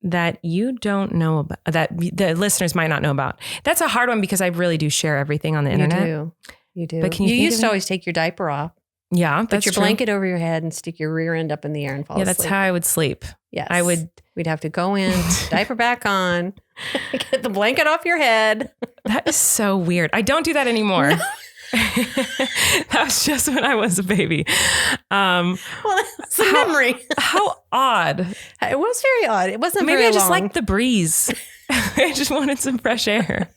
that you don't know about, that the listeners might not know about. That's a hard one because I really do share everything on the internet. You do. But can you think used of to it? always take your diaper off, Yeah, put that's your true. blanket over your head and stick your rear end up in the air and fall Yeah, asleep. that's how I would sleep. Yes. We'd have to go in, diaper back on, get the blanket off your head. That is so weird. I don't do that anymore. That was just when I was a baby. Well, it's a memory. How odd. It was very odd. It wasn't Maybe very I just long. liked the breeze. I just wanted some fresh air.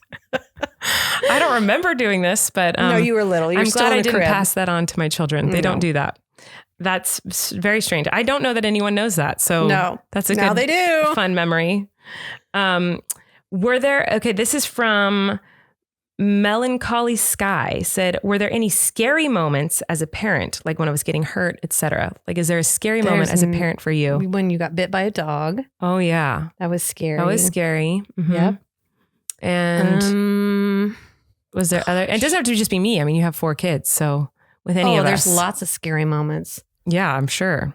I don't remember doing this, but no, you were little. You were I'm still glad in I the didn't crib. pass that on to my children. They don't do that. That's very strange. I don't know that anyone knows that. So that's a now good, they do. fun memory. Were there, okay, this is from Melancholy Skye, said, were there any scary moments as a parent, like when I was getting hurt, etc.? Like, is there a scary moment as a parent for you? When you got bit by a dog. Oh, yeah. That was scary. That was scary. Mhm. Yep. And was there other, it doesn't have to just be me. I mean, you have 4 kids. So with any of us. There's lots of scary moments. Yeah, I'm sure.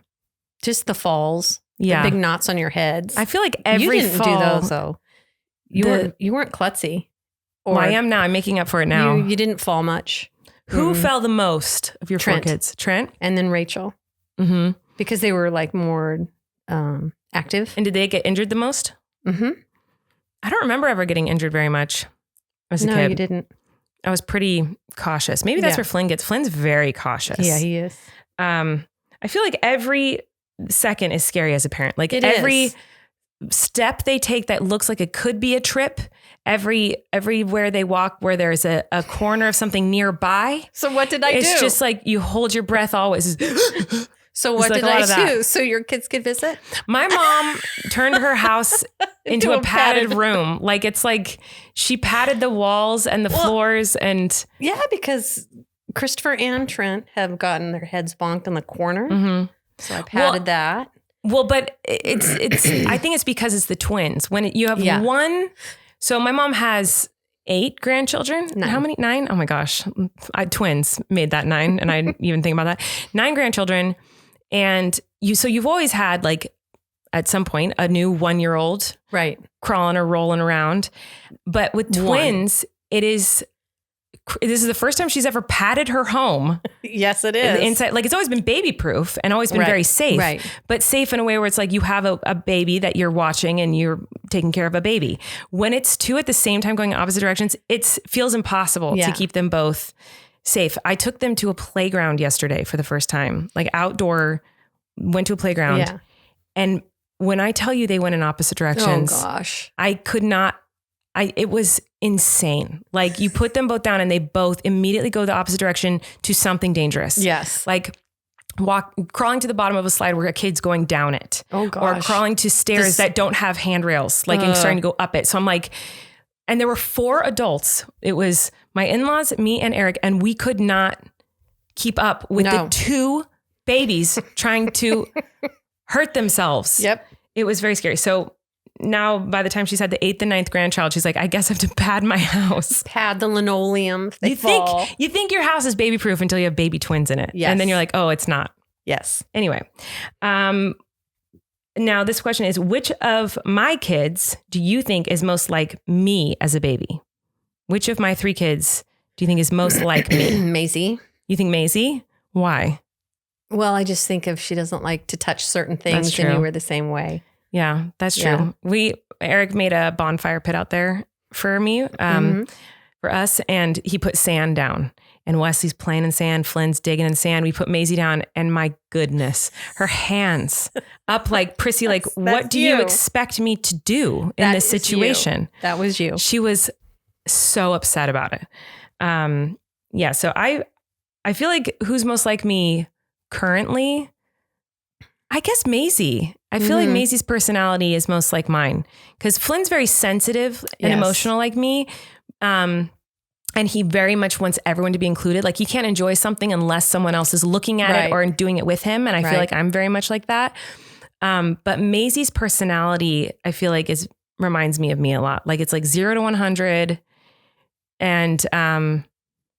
Just the falls. Yeah. The big knots on your heads. I feel like every you didn't fall. do those though. You weren't klutzy. Well, I am now. I'm making up for it now. You didn't fall much. Who fell the most of your Trent. 4 kids? Trent? And then Rachel. Mm-hmm. Because they were like more active. And did they get injured the most? Mm-hmm. I don't remember ever getting injured very much as a No, kid. you didn't. I was pretty cautious. Maybe that's Yeah. where Flynn gets. Flynn's very cautious. Yeah, he is. I feel like every second is scary as a parent. Like It every is. step they take that looks like it could be a trip, everywhere they walk where there's a corner of something nearby. So what did I do? It's just like you hold your breath always. So what like did a lot of I that. do? So your kids could visit? My mom turned her house into a padded room. Like it's like she padded the walls and the floors and Yeah, because Christopher and Trent have gotten their heads bonked in the corner. Mhm. So I padded that. Well, but it's I think it's because it's the twins. When you have one, so my mom has 8 grandchildren. 9. How many? 9? Oh my gosh. Twins made that 9. And I didn't even think about that. 9 grandchildren. And you've always had like at some point a new 1-year-old Right. crawling or rolling around. But with twins, this is the first time she's ever padded her home. Yes, it is. Inside, like it's always been baby proof and always been very safe, Right. but safe in a way where it's like you have a baby that you're watching and you're taking care of a baby. When it's 2 at the same time going in opposite directions, it feels impossible to keep them both safe. I took them to a playground yesterday for the first time, like outdoor, went to a playground. Yeah. And when I tell you they went in opposite directions, Oh gosh. I could not, it was insane. Like you put them both down and they both immediately go the opposite direction to something dangerous. Yes. Like crawling to the bottom of a slide where a kid's going down it. Oh gosh. Or crawling to stairs that don't have handrails, like and starting to go up it. So I'm like, and there were 4 adults. It was my in-laws, me and Erik, and we could not keep up with the 2 babies trying to hurt themselves. Yep. It was very scary. So now by the time she's had the 8th and 9th grandchild, she's like, I guess I have to pad my house. Pad the linoleum. If they fall. You think your house is baby proof until you have baby twins in it. Yes. And then you're like, oh, it's not. Yes. Anyway. Now this question is, which of my kids do you think is most like me as a baby? Which of my 3 kids do you think is most like me? Maisie. You think Maisie? Why? Well, I just think if she doesn't like to touch certain things, That's then true. you were the same way. Yeah, that's true. Yeah. Erik made a bonfire pit out there for me, for us. And he put sand down. And Wesley's playing in sand, Flynn's digging in sand. We put Maisie down, and my goodness, her hands up like prissy, like, what do you expect me to do in this situation? That was you. She was so upset about it. Yeah, so I feel like who's most like me currently? I guess Maisie. I feel like Maisie's personality is most like mine because Flynn's very sensitive and emotional like me. And he very much wants everyone to be included. Like he can't enjoy something unless someone else is looking at it or doing it with him. And I feel like I'm very much like that. But Maisie's personality, I feel like reminds me of me a lot. Like it's like 0 to 100. And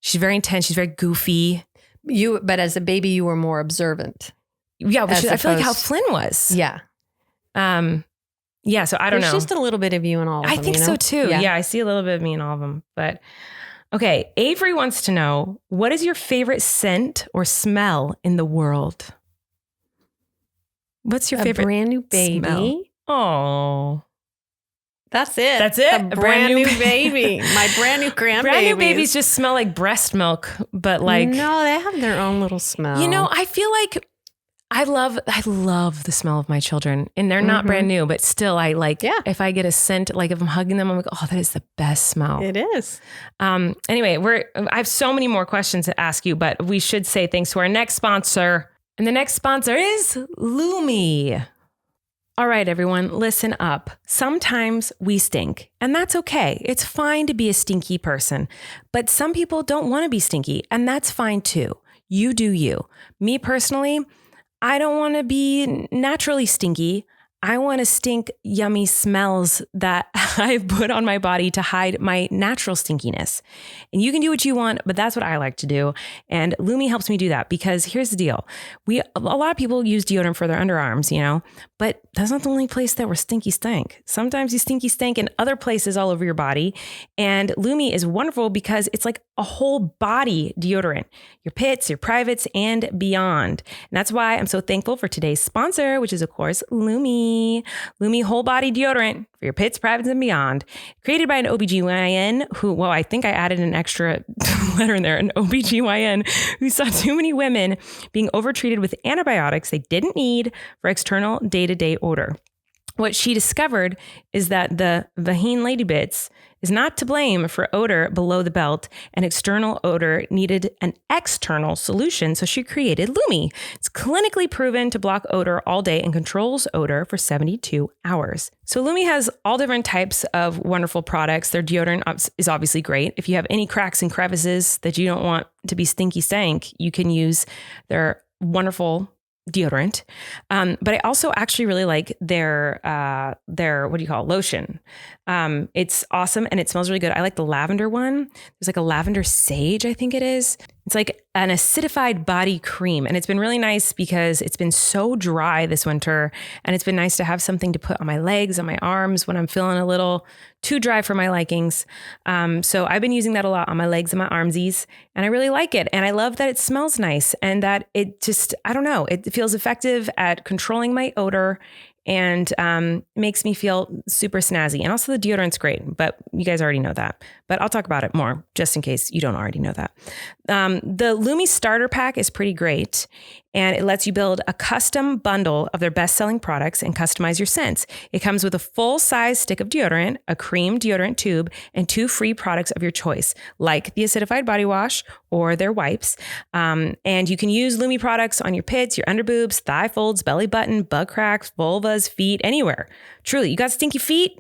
she's very intense. She's very goofy. But as a baby, you were more observant. Yeah, which I feel like how Flynn was. Yeah. Yeah, so I don't know. There's just a little bit of you in all of them. I think so too. Yeah, I see a little bit of me in all of them. But okay, Avery wants to know, what is your favorite scent or smell in the world? What's your favorite brand new baby? Smell? Oh. That's it. That's it. A brand new baby. My brand new grandbabies. Brand new babies just smell like breast milk, but like no, they have their own little smell. You know, I feel like I love the smell of my children, and they're not brand new, but still I like, if I get a scent, like if I'm hugging them, I'm like, oh, that is the best smell. It is. Anyway, I have so many more questions to ask you, but we should say thanks to our next sponsor. And the next sponsor is Lumi. All right, everyone, listen up. Sometimes we stink, and that's okay. It's fine to be a stinky person, but some people don't want to be stinky, and that's fine too. You do you. Me personally, I don't want to be naturally stinky. I want to stink yummy smells that I've put on my body to hide my natural stinkiness. And you can do what you want, but that's what I like to do. And Lumi helps me do that because here's the deal. A lot of people use deodorant for their underarms, you know, but that's not the only place that we're stinky stank. Sometimes you stinky stank in other places all over your body. And Lumi is wonderful because it's like a whole body deodorant, your pits, your privates, and beyond. And that's why I'm so thankful for today's sponsor, which is of course Lumi. Lumi whole body deodorant for your pits, privates, and beyond. Created by an OBGYN who, well, I think I added an extra letter in there, an OBGYN who saw too many women being overtreated with antibiotics they didn't need for external day-to-day odor. What she discovered is that the vagine lady bits is not to blame for odor below the belt, and external odor needed an external solution, so she created Lumi. It's clinically proven to block odor all day and controls odor for 72 hours. So Lumi has all different types of wonderful products. Their deodorant is obviously great. If you have any cracks and crevices that you don't want to be stinky stank, you can use their wonderful deodorant. But I also actually really like their what do you call it? Lotion. It's awesome and it smells really good. I like the lavender one. There's like a lavender sage, I think it is. It's like an acidified body cream. And it's been really nice because it's been so dry this winter. And it's been nice to have something to put on my legs, on my arms when I'm feeling a little too dry for my likings. So I've been using that a lot on my legs and my armsies. And I really like it. And I love that it smells nice and that it just, I don't know, it feels effective at controlling my odor and makes me feel super snazzy. And also the deodorant's great, but you guys already know that. But I'll talk about it more just in case you don't already know that. The Lumi starter pack is pretty great. And it lets you build a custom bundle of their best-selling products and customize your scents. It comes with a full-size stick of deodorant, a cream deodorant tube, and 2 free products of your choice, like the acidified body wash or their wipes. And you can use Lumi products on your pits, your underboobs, thigh folds, belly button, butt cracks, vulvas, feet, anywhere. Truly, you got stinky feet?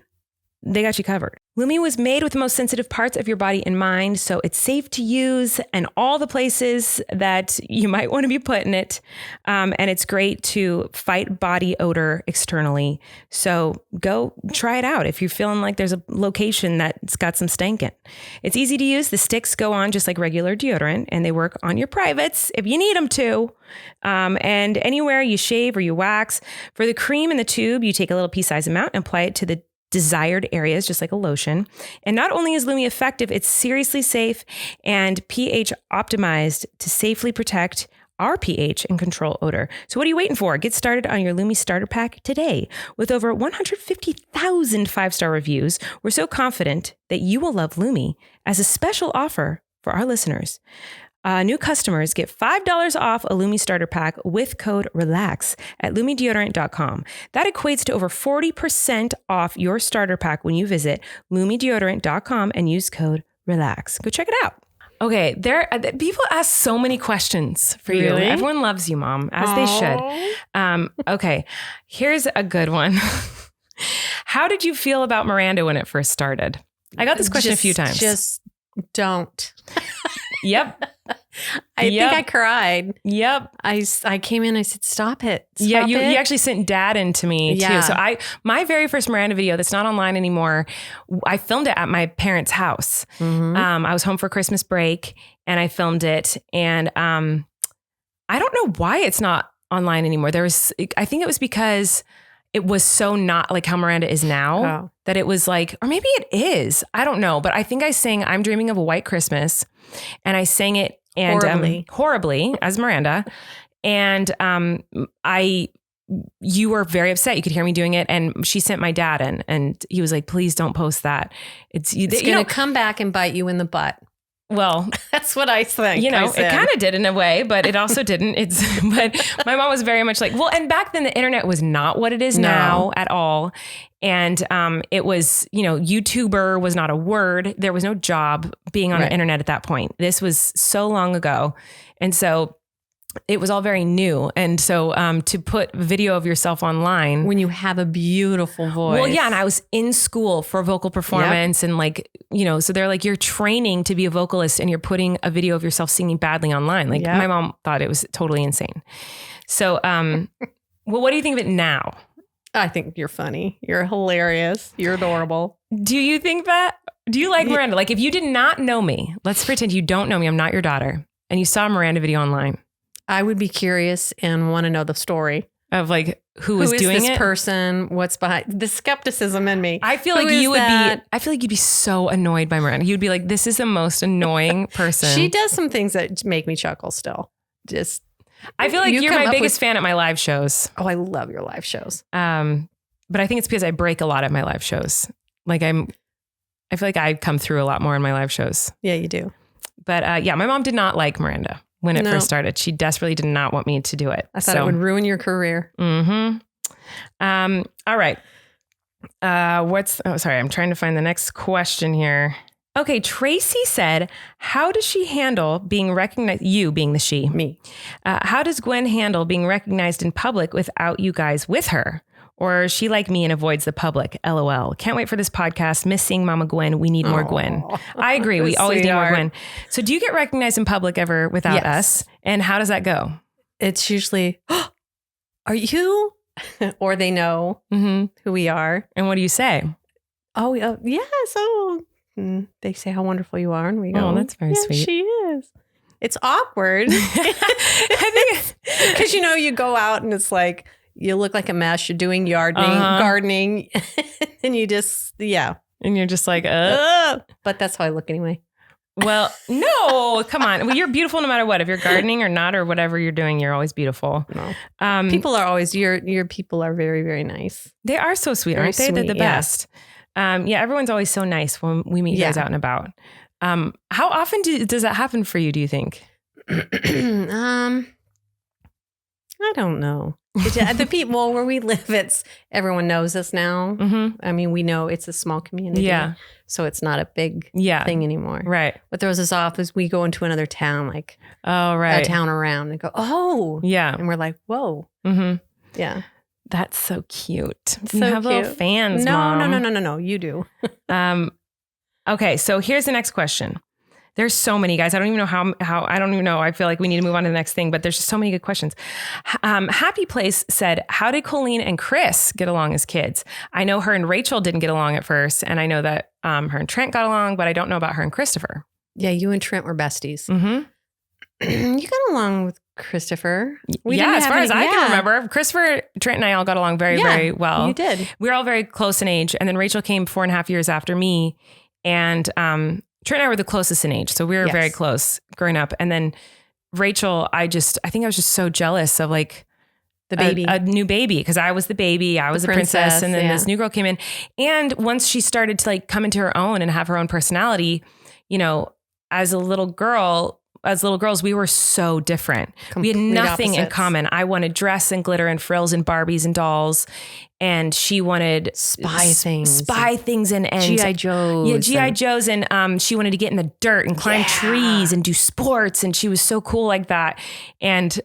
They got you covered. Lumi was made with the most sensitive parts of your body in mind, so it's safe to use in all the places that you might want to be putting it. And it's great to fight body odor externally. So go try it out if you're feeling like there's a location that's got some stank in. It's easy to use. The sticks go on just like regular deodorant, and they work on your privates if you need them to. And anywhere you shave or you wax. For the cream in the tube, you take a little pea-sized amount and apply it to the desired areas, just like a lotion. And not only is Lumi effective, it's seriously safe and pH optimized to safely protect our pH and control odor. So what are you waiting for? Get started on your Lumi starter pack today. With over 150,000 5-star reviews, we're so confident that you will love Lumi. As a special offer for our listeners, new customers get $5 off a Lumi starter pack with code RELAX at LumiDeodorant.com. That equates to over 40% off your starter pack when you visit LumiDeodorant.com and use code RELAX. Go check it out. Okay, people ask so many questions for you. Really? Everyone loves you, Mom, as they should. Okay, here's a good one. How did you feel about Miranda when it first started? I got this question a few times. Just don't. Yep. I think I cried. Yep. I came in, I said, stop it. Yeah, you actually sent Dad into me too. So my very first Miranda video that's not online anymore, I filmed it at my parents' house. Mm-hmm. I was home for Christmas break and I filmed it. And I don't know why it's not online anymore. I think it was because it was so not like how Miranda is now that it was like, or maybe it is. I don't know. But I think I sang I'm Dreaming of a White Christmas and I sang it and horribly as Miranda. And you were very upset. You could hear me doing it. And she sent my dad in and he was like, please don't post that. It's going to come back and bite you in the butt. Well, that's what I think. It kind of did in a way, but it also didn't. But my mom was very much like, well, and back then the internet was not what it is now at all. And it was, YouTuber was not a word. There was no job being on the internet at that point. This was so long ago. And so it was all very new. And so to put video of yourself online. When you have a beautiful voice. Well, yeah. And I was in school for vocal performance and so they're like, you're training to be a vocalist and you're putting a video of yourself singing badly online. Like my mom thought it was totally insane. So, well, what do you think of it now? I think you're funny. You're hilarious. You're adorable. Do you think that? Do you like Miranda? Like if you did not know me, let's pretend you don't know me. I'm not your daughter. And you saw a Miranda video online. I would be curious and want to know the story of like who is doing this it. Person? What's behind the skepticism in me? I feel like I feel like you'd be so annoyed by Miranda. You'd be like, this is the most annoying person. She does some things that make me chuckle still. I feel like you're my biggest fan at my live shows. Oh, I love your live shows. But I think it's because I break a lot at my live shows. Like I feel like I come through a lot more in my live shows. Yeah, you do. But my mom did not like Miranda. When it first started, she desperately did not want me to do it. I thought it would ruin your career. Mm-hmm. All right. Sorry, I'm trying to find the next question here. Okay, Tracy said, how does she handle being recognized, you being the she? Me. How does Gwen handle being recognized in public without you guys with her? Or is she like me and avoids the public? LOL. Can't wait for this podcast. Miss seeing Mama Gwen. We need more Gwen. I agree. We always need more Gwen. So do you get recognized in public ever without us? And how does that go? It's usually, are you? Or they know who we are. And what do you say? Oh, yeah. So they say how wonderful you are. And we go, oh, that's very sweet. She is. It's awkward. I think because, you go out and it's like, you look like a mess. You're doing gardening, and you just, And you're just like, But that's how I look anyway. Well, no, come on. Well, you're beautiful no matter what. If you're gardening or not, or whatever you're doing, you're always beautiful. No. People are always, your people are very, very nice. They are so sweet, aren't they? They're the best. Everyone's always so nice when we meet you guys out and about. How often does that happen for you, do you think? I don't know. The people where we live, everyone knows us now. Mm-hmm. I mean, we know it's a small community. Yeah. So it's not a big thing anymore. Right. What throws us off is we go into another town, like a town around and go, oh. Yeah. And we're like, whoa. Mm-hmm. Yeah. That's so cute. So you have cute. Little fans, Mom. No. You do. Okay. So here's the next question. There's so many, guys. I don't even know how I don't even know. I feel like we need to move on to the next thing, but there's just so many good questions. Happy Place said, how did Colleen and Chris get along as kids? I know her and Rachel didn't get along at first. And I know that her and Trent got along, but I don't know about her and Christopher. Yeah. You and Trent were besties. Mm-hmm. You got along with Christopher. As far as I can remember, Christopher, Trent and I all got along very, very well. You did. We were all very close in age. And then Rachel came 4.5 years after me. And, Trent and I were the closest in age. So we were very close growing up. And then Rachel, I think I was just so jealous of like The baby. a new baby, because I was the baby, I was the princess, and then this new girl came in. And once she started to like come into her own and have her own personality, you know, as little girls, we were so different. We had nothing in common. I wanted dress and glitter and frills and Barbies and dolls. And she wanted spy things and G.I. Joes. Yeah, G.I. Joes. And she wanted to get in the dirt and climb trees and do sports. And she was so cool like that. And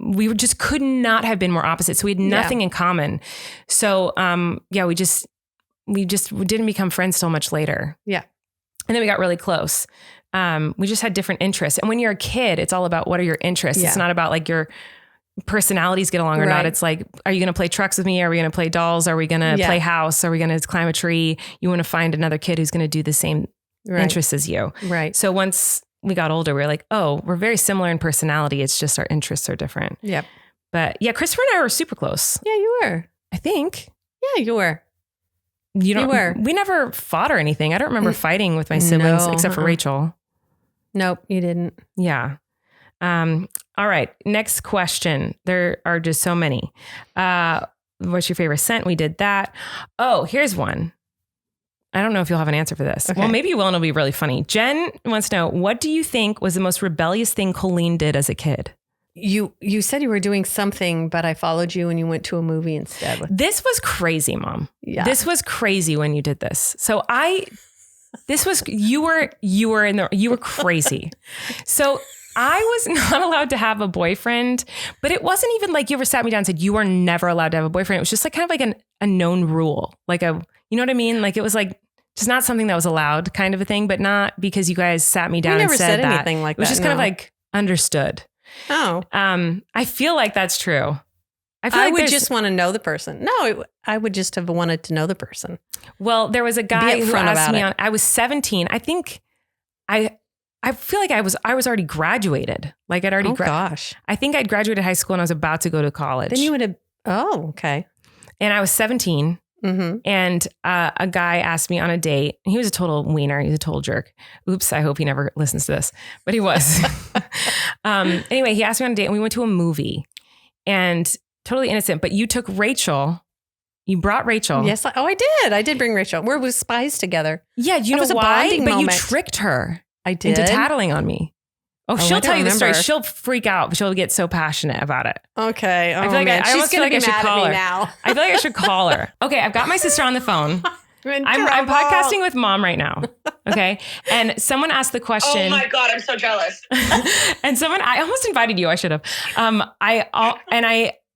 we just could not have been more opposite. So we had nothing in common. So we didn't become friends till much later. Yeah. And then we got really close. We just had different interests. And when you're a kid, it's all about what are your interests. Yeah. It's not about like your personalities get along or not. It's like, are you going to play trucks with me? Are we going to play dolls? Are we going to play house? Are we going to climb a tree? You want to find another kid who's going to do the same interests as you. Right. So once we got older, we were like, oh, we're very similar in personality. It's just our interests are different. Yep. But yeah, Christopher and I were super close. Yeah, you were. I think. Yeah, you were. You were. We never fought or anything. I don't remember fighting with my siblings except for Rachel. Nope, you didn't. Yeah. All right. Next question. There are just so many. What's your favorite scent? We did that. Oh, here's one. I don't know if you'll have an answer for this. Okay. Well, maybe you will, and it'll be really funny. Jen wants to know, what do you think was the most rebellious thing Colleen did as a kid? You said you were doing something, but I followed you and you went to a movie instead. This was crazy, Mom. Yeah. This was crazy when you did this. So you were crazy. So I was not allowed to have a boyfriend, but it wasn't even like you ever sat me down and said, you are never allowed to have a boyfriend. It was just like kind of like a known rule, you know what I mean? Like it was like just not something that was allowed kind of a thing, but not because you guys sat me down and said that. Anything like that. It was just kind of like understood. Oh, I feel like that's true. I would just want to know the person. No, I would just have wanted to know the person. Well, there was a guy who asked me I was 17. I think I feel like I was already graduated. Like I'd already gosh. I think I'd graduated high school and I was about to go to college. Then you would have. Oh, okay. And I was 17. Mm-hmm. And a guy asked me on a date. He was a total wiener. He was a total jerk. Oops. I hope he never listens to this, but he was. Anyway, he asked me on a date and we went to a movie and totally innocent, but you took Rachel. You brought Rachel. Yes. I did. I did bring Rachel. We were spies together. Yeah. You know why? But you tricked her. I did. Into tattling on me. Oh, she'll tell you the story. She'll freak out. She'll get so passionate about it. Okay. Oh, I feel like I almost feel like I should call her now. I feel like I should call her. Okay. I've got my sister on the phone. I'm podcasting with Mom right now. Okay. And someone asked the question. Oh my God. I'm so jealous. And I almost invited you. I should have.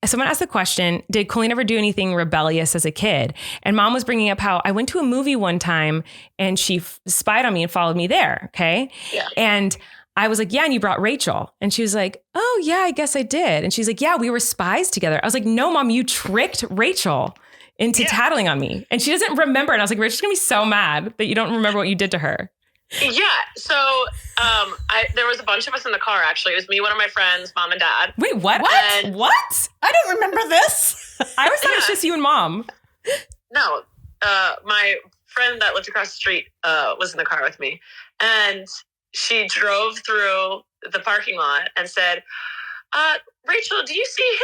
Someone asked the question, did Colleen ever do anything rebellious as a kid? And Mom was bringing up how I went to a movie one time and she spied on me and followed me there. Okay. Yeah. And I was like, yeah. And you brought Rachel. And she was like, oh yeah, I guess I did. And she's like, yeah, we were spies together. I was like, no, Mom, you tricked Rachel into tattling on me. And she doesn't remember. And I was like, Rachel's gonna be so mad that you don't remember what you did to her. Yeah. So there was a bunch of us in the car, actually. It was me, one of my friends, Mom and Dad. Wait, what? What? I don't remember this. I always thought it was just you and Mom. No. My friend that lived across the street was in the car with me. And she drove through the parking lot and said, Rachel, do you see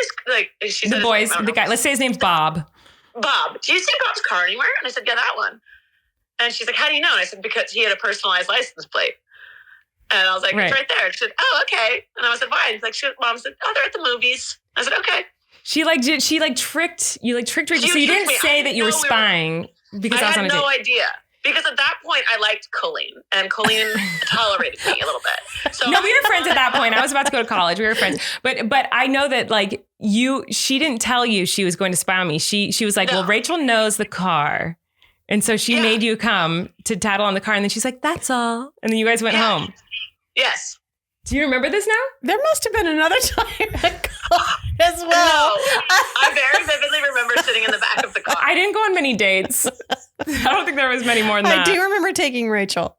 she said the boys, the guy, let's say his name's Bob. Bob, do you see Bob's car anywhere? And I said, yeah, that one. And she's like, how do you know? And I said, because he had a personalized license plate. And I was like, it's right there. She said, oh, okay. And I said, why? And Mom said, oh, they're at the movies. I said, okay. She tricked Rachel. So you didn't say that you were spying because I was on a date. I had no idea. Because at that point, I liked Colleen. And Colleen tolerated me a little bit. So no, we were friends at that point. I was about to go to college. We were friends. But I know that she didn't tell you she was going to spy on me. She was like, well, Rachel knows the car. And so she made you come to tattle on the car. And then she's like, that's all. And then you guys went home. Yes. Do you remember this now? There must have been another time as well. No, I very vividly remember sitting in the back of the car. I didn't go on many dates. I don't think there was many more than that. I do remember taking Rachel.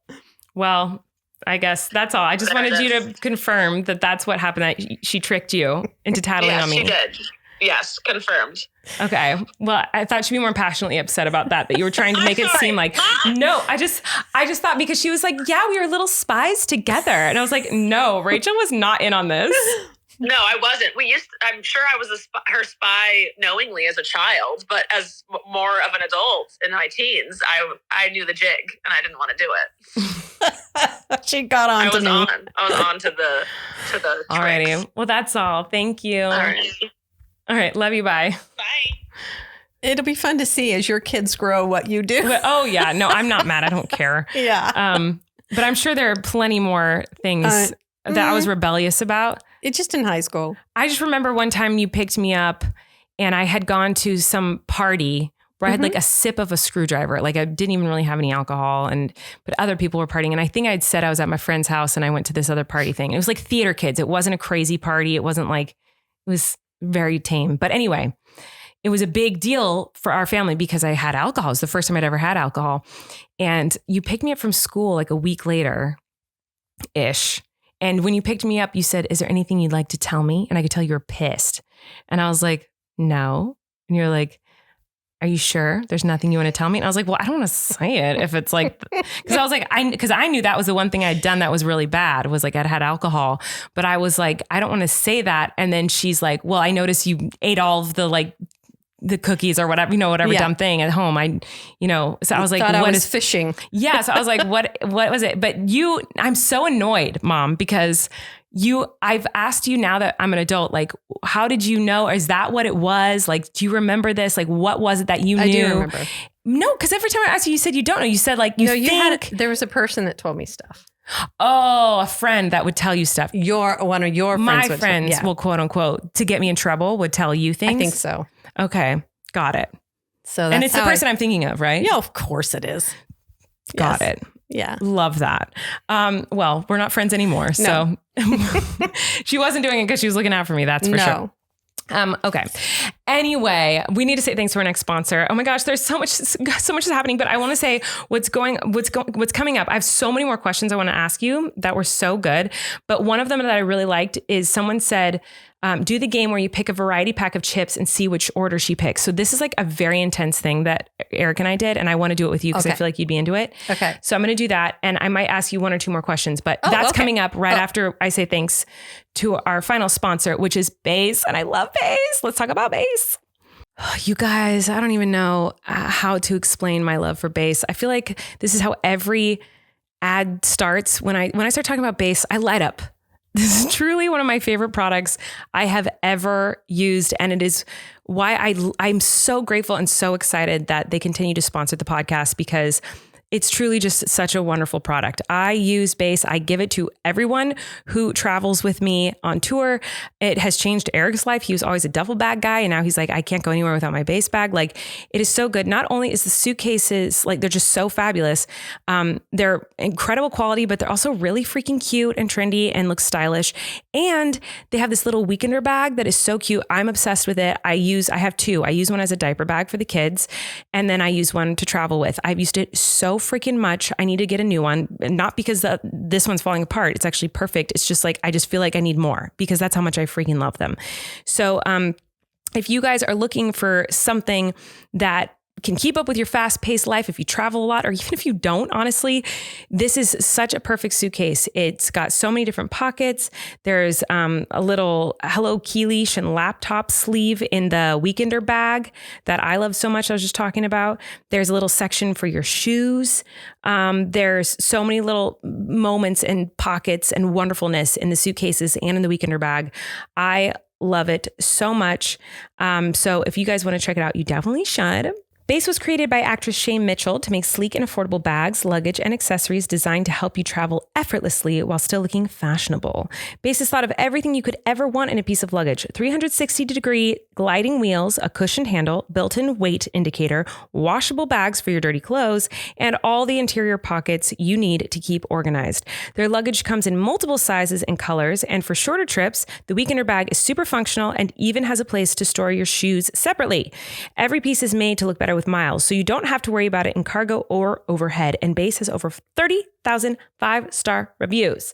Well, I guess that's all. I just wanted you to confirm that that's what happened. That she tricked you into tattling on me. She did. Yes, confirmed. Okay. Well, I thought she'd be more passionately upset about that you were trying to make it seem like, no, I just thought because she was like, yeah, we were little spies together. And I was like, no, Rachel was not in on this. No, I wasn't. I'm sure I was her spy knowingly as a child, but as more of an adult in my teens, I knew the jig and I didn't want to do it. She got on to me. I was on to the Alrighty. tricks. Well, that's all. Thank you. All right. Love you. Bye. Bye. It'll be fun to see as your kids grow what you do. But, oh yeah. No, I'm not mad. I don't care. Yeah. But I'm sure there are plenty more things that I was rebellious about. It's just in high school. I just remember one time you picked me up and I had gone to some party where I had like a sip of a screwdriver. Like I didn't even really have any alcohol but other people were partying. And I think I'd said I was at my friend's house and I went to this other party thing. It was like theater kids. It wasn't a crazy party. It wasn't like, it was very tame. But anyway, it was a big deal for our family because I had alcohol. It was the first time I'd ever had alcohol. And you picked me up from school like a week later-ish. And when you picked me up, you said, is there anything you'd like to tell me? And I could tell you were pissed. And I was like, no. And you're like, are you sure there's nothing you want to tell me? And I was like, well, I don't want to say it if it's like, because I was like, because I knew that was the one thing I'd done that was really bad was like I'd had alcohol. But I was like, I don't want to say that. And then she's like, well, I noticed you ate all of the cookies or whatever, whatever dumb thing at home. So I was like, what I was fishing. Yeah. So I was like, what was it? But I'm so annoyed, Mom, because I've asked you now that I'm an adult, like, how did you know? Is that what it was? Like, do you remember this? Like, what was it that you knew? I do remember. No, because every time I asked you, you said you don't know. You said like, there was a person that told me stuff. Oh, a friend that would tell you stuff. One of your friends. My friends will quote unquote to get me in trouble would tell you things. I think so. Okay. Got it. So and it's the person I'm thinking of, right? Yeah, of course it is. Got it. Yeah. Love that. Well, we're not friends anymore. So she wasn't doing it because she was looking out for me. That's for sure. Okay. Anyway, we need to say thanks to our next sponsor. Oh my gosh, there's so much is happening, but I want to say what's coming up. I have so many more questions I want to ask you that were so good. But one of them that I really liked is someone said, do the game where you pick a variety pack of chips and see which order she picks. So this is like a very intense thing that Erik and I did. And I want to do it with you because I feel like you'd be into it. Okay. So I'm going to do that. And I might ask you one or two more questions, but that's coming up right after I say thanks to our final sponsor, which is Base. And I love Base. Let's talk about Base. You guys, I don't even know how to explain my love for Base. I feel like this is how every ad starts. When I start talking about Base, I light up. This is truly one of my favorite products I have ever used. And it is why I'm so grateful and so excited that they continue to sponsor the podcast because it's truly just such a wonderful product. I use Base. I give it to everyone who travels with me on tour. It has changed Erik's life. He was always a duffel bag guy. And now he's like, I can't go anywhere without my Base bag. Like it is so good. Not only is the suitcases, like they're just so fabulous. They're incredible quality, but they're also really freaking cute and trendy and look stylish. And they have this little weekender bag that is so cute. I'm obsessed with it. I have two. I use one as a diaper bag for the kids. And then I use one to travel with. I've used it so freaking much. I need to get a new one, not because this one's falling apart. It's actually perfect. It's just like, I just feel like I need more because that's how much I freaking love them. So, if you guys are looking for something that can keep up with your fast-paced life, if you travel a lot, or even if you don't, honestly, this is such a perfect suitcase. It's got so many different pockets. There's a little Hello Key leash and laptop sleeve in the weekender bag that I love so much. I was just talking about. There's a little section for your shoes. There's so many little moments and pockets and wonderfulness in the suitcases and in the weekender bag. I love it so much. So if you guys want to check it out, you definitely should. Base was created by actress Shane Mitchell to make sleek and affordable bags, luggage, and accessories designed to help you travel effortlessly while still looking fashionable. Base has thought of everything you could ever want in a piece of luggage. 360-degree gliding wheels, a cushioned handle, built-in weight indicator, washable bags for your dirty clothes, and all the interior pockets you need to keep organized. Their luggage comes in multiple sizes and colors, and for shorter trips, the weekender bag is super functional and even has a place to store your shoes separately. Every piece is made to look better with miles, so you don't have to worry about it in cargo or overhead. And Base has over 30,000 5-star reviews.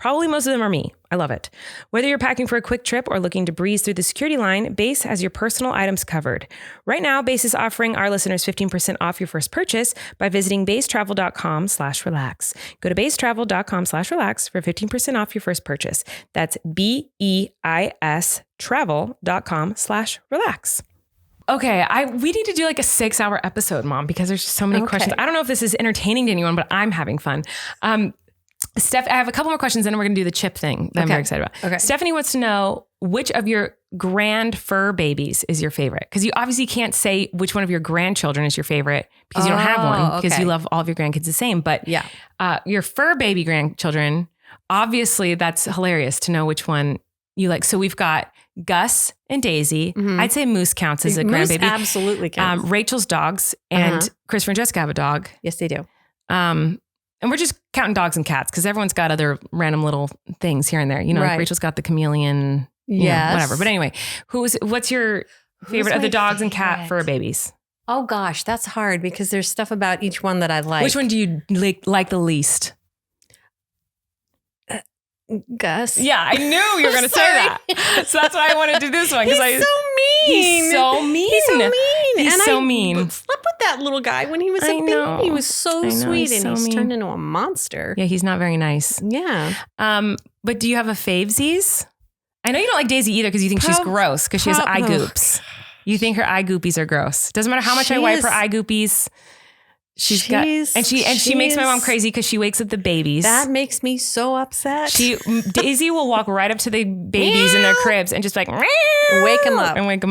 Probably most of them are me. I love it. Whether you're packing for a quick trip or looking to breeze through the security line, Base has your personal items covered. Right now, Base is offering our listeners 15% off your first purchase by visiting basetravel.com/relax. Go to basetravel.com/relax for 15% off your first purchase. That's BEIS travel.com/relax. Okay, we need to do like a 6-hour episode, Mom, because there's just so many questions. I don't know if this is entertaining to anyone, but I'm having fun. Steph, I have a couple more questions, and then we're going to do the chip thing that I'm very excited about. Okay. Stephanie wants to know which of your grand fur babies is your favorite? Because you obviously can't say which one of your grandchildren is your favorite because you don't have one, because you love all of your grandkids the same. But your fur baby grandchildren, obviously that's hilarious to know which one you like. So we've got Gus and Daisy. I'd say Moose counts as a grandbaby. Absolutely counts. Rachel's dogs and Christopher and Jessica have a dog. Yes, they do. And we're just counting dogs and cats because everyone's got other random little things here and there. You know, like Rachel's got the chameleon, whatever. But anyway, what's your favorite of the dogs and cat fur babies? Oh gosh, that's hard because there's stuff about each one that I like. Which one do you like the least? Gus. Yeah, I knew you were going to say that. So that's why I wanted to do this one. He's so mean. He's so mean. He's so mean. He's so mean. I slept with that little guy when he was a baby. He was so sweet, and he's turned into a monster. Yeah, he's not very nice. Yeah. But do you have a favesies? I know you don't like Daisy either because you think she's gross because she has eye goops. You think her eye goopies are gross. Doesn't matter how much I wipe her eye goopies. She makes my mom crazy because she wakes up the babies. That makes me so upset. Daisy will walk right up to the babies in their cribs and just like wake them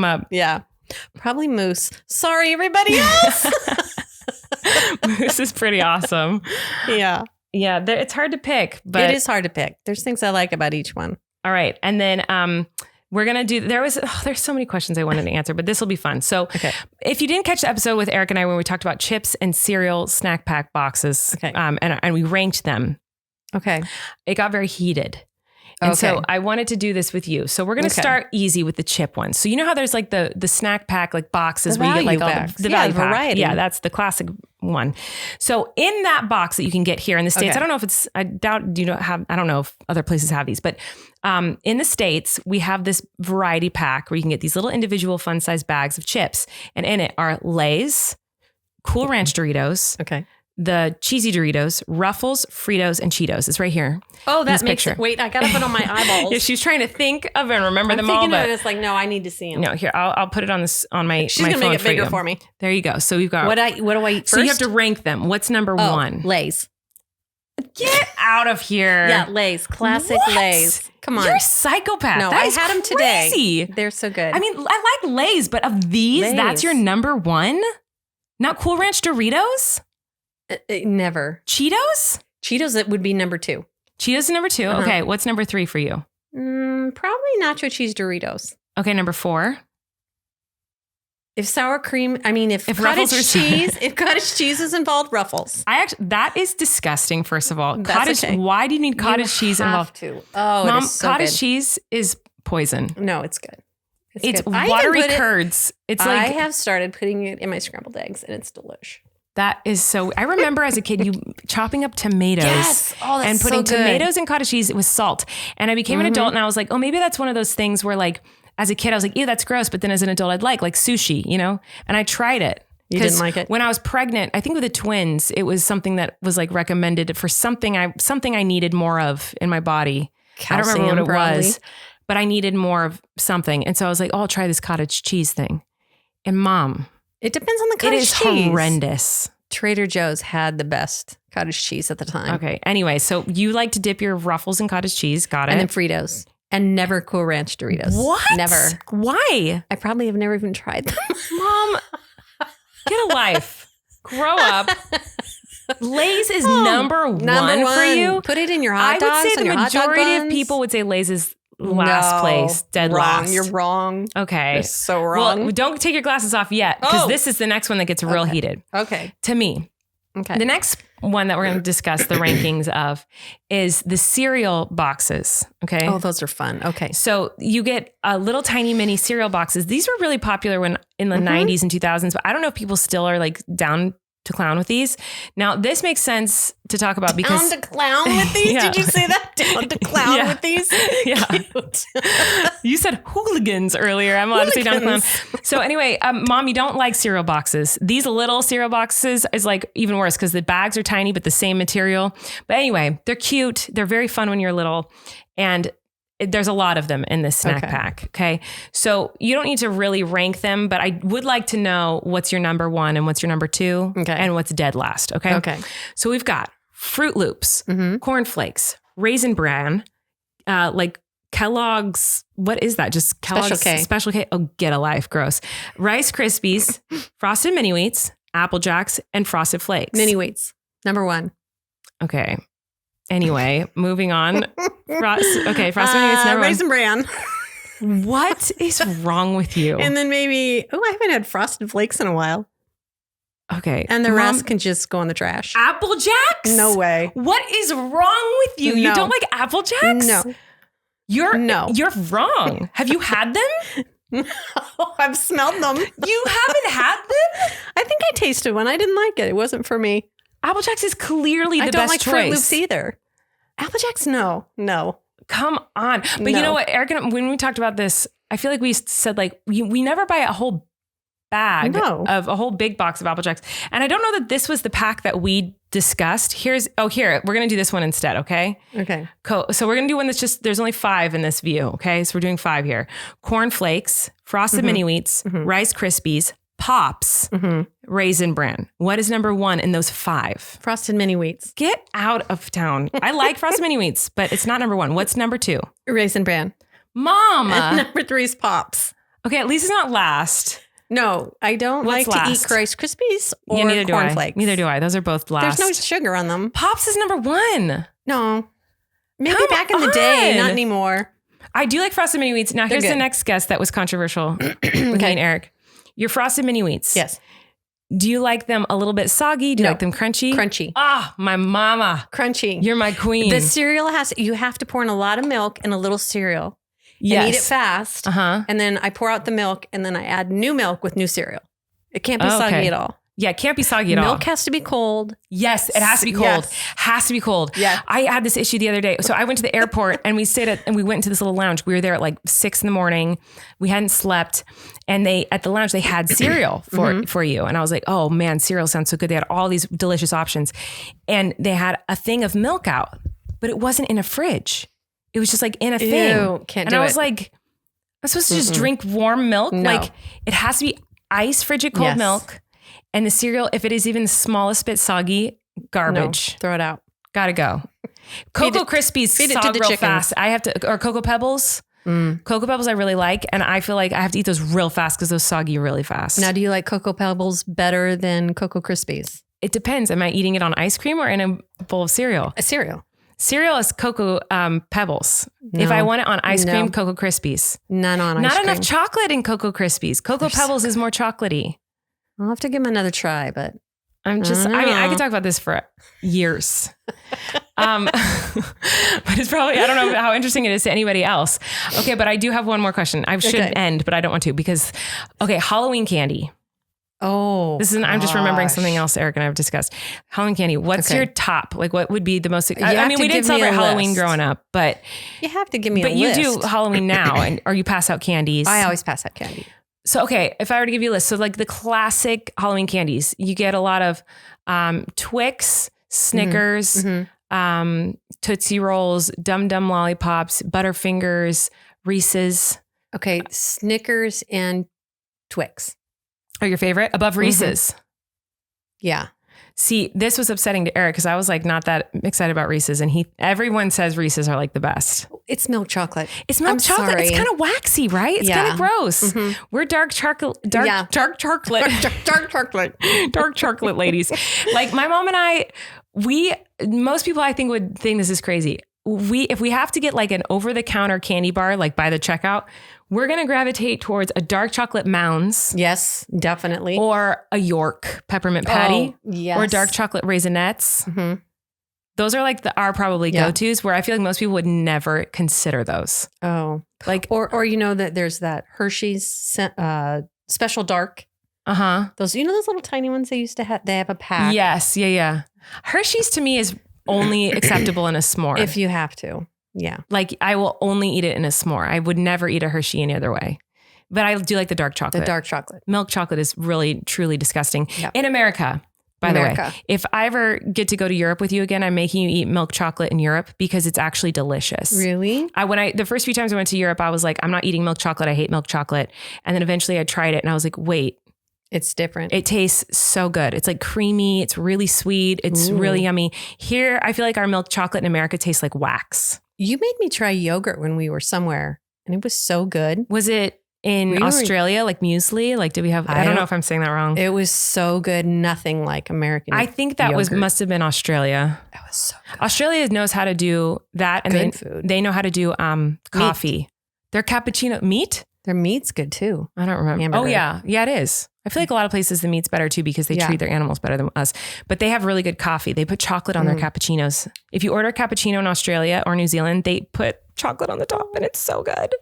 up. Yeah. Probably Moose. Sorry, everybody else. Moose is pretty awesome. Yeah. Yeah. It's hard to pick, but it is hard to pick. There's things I like about each one. All right. And then, we're going to do, there's so many questions I wanted to answer, but this will be fun. So if you didn't catch the episode with Erik and I, when we talked about chips and cereal snack pack boxes, and we ranked them. Okay. It got very heated. And so I wanted to do this with you. So we're going to start easy with the chip ones. So you know how there's like the snack pack, like boxes where you get like all the value pack. Variety. Yeah, that's the classic one. So in that box that you can get here in the States, I don't know if I doubt you don't have, I don't know if other places have these, but in the States, we have this variety pack where you can get these little individual fun size bags of chips. And in it are Lay's, Cool Ranch Doritos. Okay. The cheesy Doritos, Ruffles, Fritos, and Cheetos. It's right here. Oh, that makes it. Wait, I got to put on my eyeballs. Yeah, she's trying to think of and remember them all. But it's like, no, I need to see them. No, here, I'll put it on my She's going to make it bigger for me. There you go. So we've got. What do I eat first? So you have to rank them. What's number one? Lay's. Get out of here. Yeah, Lay's. Classic Lay's. Come on. You're a psychopath. No, I had them today. They're so good. I mean, I like Lay's, but of these, that's your number one? Not Cool Ranch Doritos? Never. Cheetos? Cheetos, it would be number two. Cheetos is number two? Okay, what's number three for you? Probably nacho cheese Doritos. Okay, number four? If sour cream, if cottage cheese, if cottage cheese is involved, Ruffles. That is disgusting, first of all. Why do you need cottage cheese involved? Oh, Mom, it is so cottage good. cheese is poison. No, it's good. It's watery curds. I have started putting it in my scrambled eggs, and it's delish. That is so. I remember as a kid, you chopping up tomatoes and putting tomatoes and cottage cheese with salt. And I became an adult, and I was like, oh, maybe that's one of those things where, like, as a kid, I was like, ew, that's gross. But then as an adult, I'd like sushi, you know. And I tried it. You didn't like it? When I was pregnant, I think with the twins, it was something that was like recommended for something I needed more of in my body. Calcium, I don't remember what it probably. was, but I needed more of something. And so I was like, oh, I'll try this cottage cheese thing. And Mom, it depends on the cottage cheese. It is horrendous. Trader Joe's had the best cottage cheese at the time. Okay. Anyway, so you like to dip your Ruffles in cottage cheese. Got it. And then Fritos. And never Cool Ranch Doritos. What? Never. Why? I probably have never even tried them. Mom, get a life. Grow up. Lay's is number one for you. Put it in your hot dogs. I would say and the majority of people would say Lay's is last place. Dead last. You're wrong. Okay. You're so wrong. Well, don't take your glasses off yet because this is the next one that gets real heated. Okay. To me. Okay. The next one that we're going to discuss the rankings of is the cereal boxes. Okay. Oh, those are fun. Okay. So you get little tiny mini cereal boxes. These were really popular in the 90s and 2000s, but I don't know if people still are like down to clown with these. Now, this makes sense to talk about because down to clown with these. Yeah. Did you say that? Down to clown Yeah. with these. Yeah. Cute. you said hooligans earlier. I'm allowed to say down to clown. So anyway, Mom, you don't like cereal boxes. These little cereal boxes is like even worse because the bags are tiny, but the same material. But anyway, they're cute. They're very fun when you're little. And there's a lot of them in this snack pack. Okay. So you don't need to really rank them, but I would like to know what's your number 1 and what's your number 2 and what's dead last. Okay. Okay. So we've got Fruit Loops, Corn Flakes, Raisin Bran, like Kellogg's, what is that? Just Kellogg's Special K. Oh, get a life. Gross. Rice Krispies, Frosted Mini Wheats, Apple Jacks, and Frosted Flakes. Mini Wheats. Number 1. Okay. Anyway, moving on. Frosted Mini Wheats, number 1. Raisin Bran. What is wrong with you? And then maybe, I haven't had Frosted Flakes in a while. Okay. And the rest can just go in the trash. Apple Jacks? No way. What is wrong with you? You No. don't like Apple Jacks? No. You're No. wrong. Have you had them? I've smelled them. You haven't had them? I think I tasted one. I didn't like it. It wasn't for me. Apple Jacks is clearly the I don't best like choice. Fruit Loops either. Apple Jacks, no. Come on. But you know what, Eric, when we talked about this, I feel like we said like, we never buy a whole bag of a whole big box of Apple Jacks. And I don't know that this was the pack that we discussed. Here, we're going to do this one instead. Okay. Okay. Cool. So we're going to do one that's just, there's only 5 in this view. Okay. So we're doing 5 here. Corn Flakes, Frosted Mini Wheats, Rice Krispies, Pops, Raisin Bran. What is number 1 in those 5? Frosted Mini Wheats. Get out of town. I like Frosted Mini Wheats, but it's not number 1. What's number 2? Raisin Bran. Mom. And number 3 is Pops. Okay, at least it's not last. No, I don't What's like last? to eat Rice Krispies or Neither do Corn I. Flakes. Neither do I. Those are both last. There's no sugar on them. Pops is number 1. No. Maybe Come back in the day, on. not anymore. I do like Frosted Mini Wheats. Now here's the good. next guess that was controversial with me and Eric. Your Frosted Mini Wheats. Yes. Do you like them a little bit soggy? Do you No. like them crunchy? Crunchy. Ah, my mama. Crunchy. You're my queen. The cereal you have to pour in a lot of milk and a little cereal. Yes. And eat it fast. Uh-huh. And then I pour out the milk and then I add new milk with new cereal. It can't be soggy at all. Yeah, it can't be soggy at all. Milk has to be cold. Yes, it has to be cold. Yes. Has to be cold. Yeah. I had this issue the other day. So I went to the airport and we went into this little lounge. We were there at like 6 a.m. We hadn't slept. And at the lounge, they had cereal for you. And I was like, oh man, cereal sounds so good. They had all these delicious options. And they had a thing of milk out, but it wasn't in a fridge. It was just like in a thing. Ew, can't and do I was it. like, I'm supposed to just drink warm milk? No. Like it has to be ice frigid cold Yes. milk. And the cereal, if it is even the smallest bit soggy, garbage. No, throw it out. Gotta go. Cocoa Krispies feed it to sog the real chickens. fast. I have to, or Cocoa Pebbles. Cocoa Pebbles I really like. And I feel like I have to eat those real fast because those soggy really fast. Now, do you like Cocoa Pebbles better than Cocoa Krispies? It depends. Am I eating it on ice cream or in a bowl of cereal? A cereal. Cereal is Cocoa Pebbles. No. If I want it on ice cream, No. Cocoa Krispies. None on ice Not cream. enough chocolate in Cocoa Krispies. Cocoa Pebbles is more chocolatey. I'll have to give them another try, but I mean, I could talk about this for years. But it's probably, I don't know how interesting it is to anybody else. Okay, but I do have one more question. I should end, but I don't want to because, Halloween candy. I'm just remembering something else Eric and I have discussed. Halloween candy. What's your top? Like, what would be the most? I mean, we did celebrate Halloween growing up, but you have to give me. But you do Halloween now, or you pass out candies. I always pass out candy. So, if I were to give you a list, so like the classic Halloween candies, you get a lot of Twix, Snickers, Tootsie Rolls, Dum Dum Lollipops, Butterfingers, Reese's. Okay, Snickers and Twix are your favorite above Reese's. Yeah. See, this was upsetting to Eric because I was like not that excited about Reese's, and everyone says Reese's are like the best. It's milk chocolate. It's milk chocolate. Sorry. It's kind of waxy, right? It's kind of gross. We're dark chocolate, dark chocolate ladies. Like my mom and I, most people I think would think this is crazy. If we have to get like an over-the-counter candy bar, like by the checkout, we're going to gravitate towards a dark chocolate Mounds. Yes, definitely. Or a York peppermint patty. Oh, yes. Or dark chocolate Raisinets. Those are like our probably go-tos where I feel like most people would never consider those. Oh. Like, or that there's that Hershey's special dark. Those, those little tiny ones they used to have. They have a pack. Yes. Yeah. Hershey's to me is only acceptable in a s'more. If you have to. Yeah. Like I will only eat it in a s'more. I would never eat a Hershey any other way. But I do like the dark chocolate. The dark chocolate. Milk chocolate is really, truly disgusting. Yep. In America, by the way. If I ever get to go to Europe with you again, I'm making you eat milk chocolate in Europe because it's actually delicious. Really? The first few times I went to Europe, I was like, I'm not eating milk chocolate. I hate milk chocolate. And then eventually I tried it and I was like, wait. It's different. It tastes so good. It's like creamy. It's really sweet. It's really yummy. Here, I feel like our milk chocolate in America tastes like wax. You made me try yogurt when we were somewhere and it was so good. Was it in Australia, like muesli? Like, did we have, I don't know if I'm saying that wrong. It was so good. Nothing like American I think that yogurt. must have been Australia. That was so good. Australia knows how to do that. And they know how to do coffee. Meat. Their cappuccino, meat? Their meat's good too. I don't remember. Hamburger. Oh yeah. Yeah, it is. I feel like a lot of places the meat's better too because they treat their animals better than us. But they have really good coffee. They put chocolate on their cappuccinos. If you order a cappuccino in Australia or New Zealand, they put chocolate on the top and it's so good.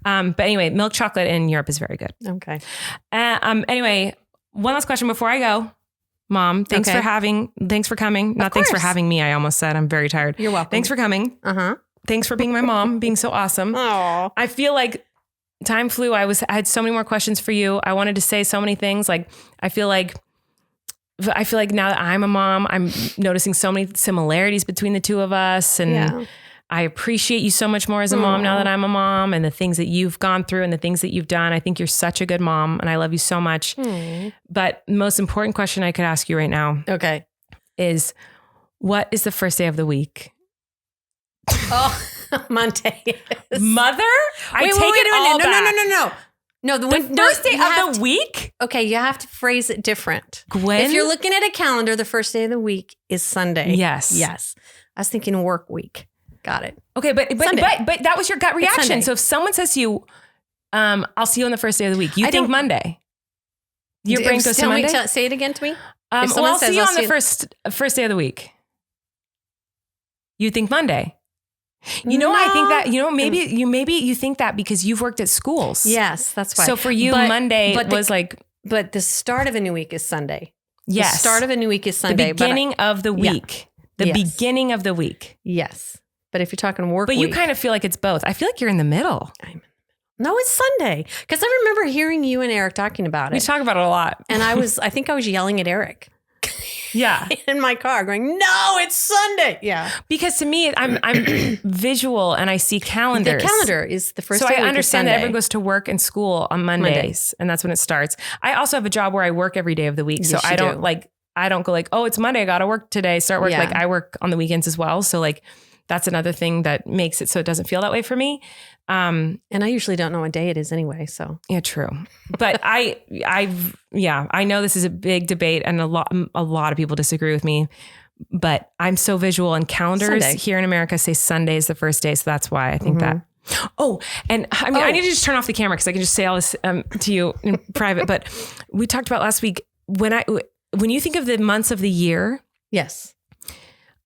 But anyway, milk chocolate in Europe is very good. Okay. Anyway, one last question before I go. Mom, thanks for coming. Not thanks for having me. I almost said I'm very tired. You're welcome. Thanks for coming. Thanks for being my mom, being so awesome. Aww. I feel like time flew. I had so many more questions for you. I wanted to say so many things. Like, I feel like now that I'm a mom, I'm noticing so many similarities between the two of us. And I appreciate you so much more as a mom now that I'm a mom and the things that you've gone through and the things that you've done. I think you're such a good mom and I love you so much. But the most important question I could ask you right now is, what is the first day of the week? Oh, Monday. Mother? No, the first day of the week? Okay, you have to phrase it different. Gwen? If you're looking at a calendar, the first day of the week is Sunday. Yes. I was thinking work week. Got it. Okay, but that was your gut reaction. So if someone says to you, I'll see you on the first day of the week, you think Monday. Your brain goes to Monday? Say it again to me. I'll see you on the first day of the week. You think Monday. I think that, maybe you think that because you've worked at schools. Yes, that's why. So for you, Monday was like. But the start of a new week is Sunday. Yes. The start of a new week is Sunday. The beginning of the week. The beginning of the week. Yes. But if you're talking work week. But you kind of feel like it's both. I feel like you're in the middle. No, it's Sunday. Because I remember hearing you and Erik talking about it. We talk about it a lot. And I think I was yelling at Erik. Yeah. In my car going, no, it's Sunday. Yeah. Because to me, I'm visual and I see calendars. The calendar is the first day of the week. So I understand that everyone goes to work and school on Mondays. And that's when it starts. I also have a job where I work every day of the week. Yes, so I don't go like, oh, it's Monday. I got to work today. Start work. Like I work on the weekends as well. So like that's another thing that makes it so it doesn't feel that way for me. And I usually don't know what day it is anyway. So yeah, true. But I know this is a big debate and a lot of people disagree with me, but I'm so visual and calendars here in America say Sunday is the first day. So that's why I think that. Oh, and I need to just turn off the camera because I can just say all this to you in private. But we talked about last week when you think of the months of the year. Yes.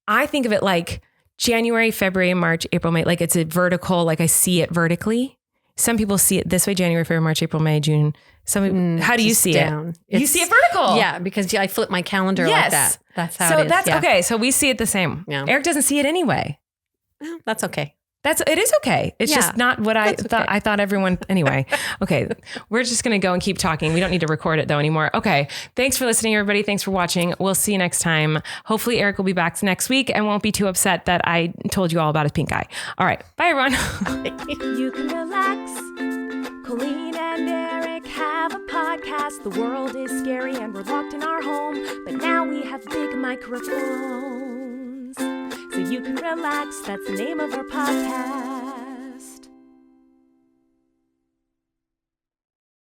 I think of it like January, February, March, April, May, like it's a vertical, like I see it vertically. Some people see it this way, January, February, March, April, May, June. How do you see it? You see it vertical. Yeah, because I flip my calendar like that. That's how it is. Okay. So we see it the same. Yeah. Erik doesn't see it anyway. Well, that's okay. It is okay. It's just not what I thought. Okay. I thought everyone, anyway. Okay. We're just going to go and keep talking. We don't need to record it though anymore. Okay. Thanks for listening, everybody. Thanks for watching. We'll see you next time. Hopefully Erik will be back next week and won't be too upset that I told you all about his pink eye. All right. Bye everyone. You can relax. Colleen and Erik have a podcast. The world is scary and we're locked in our home. But now we have big microphones. So you can relax, that's the name of our podcast.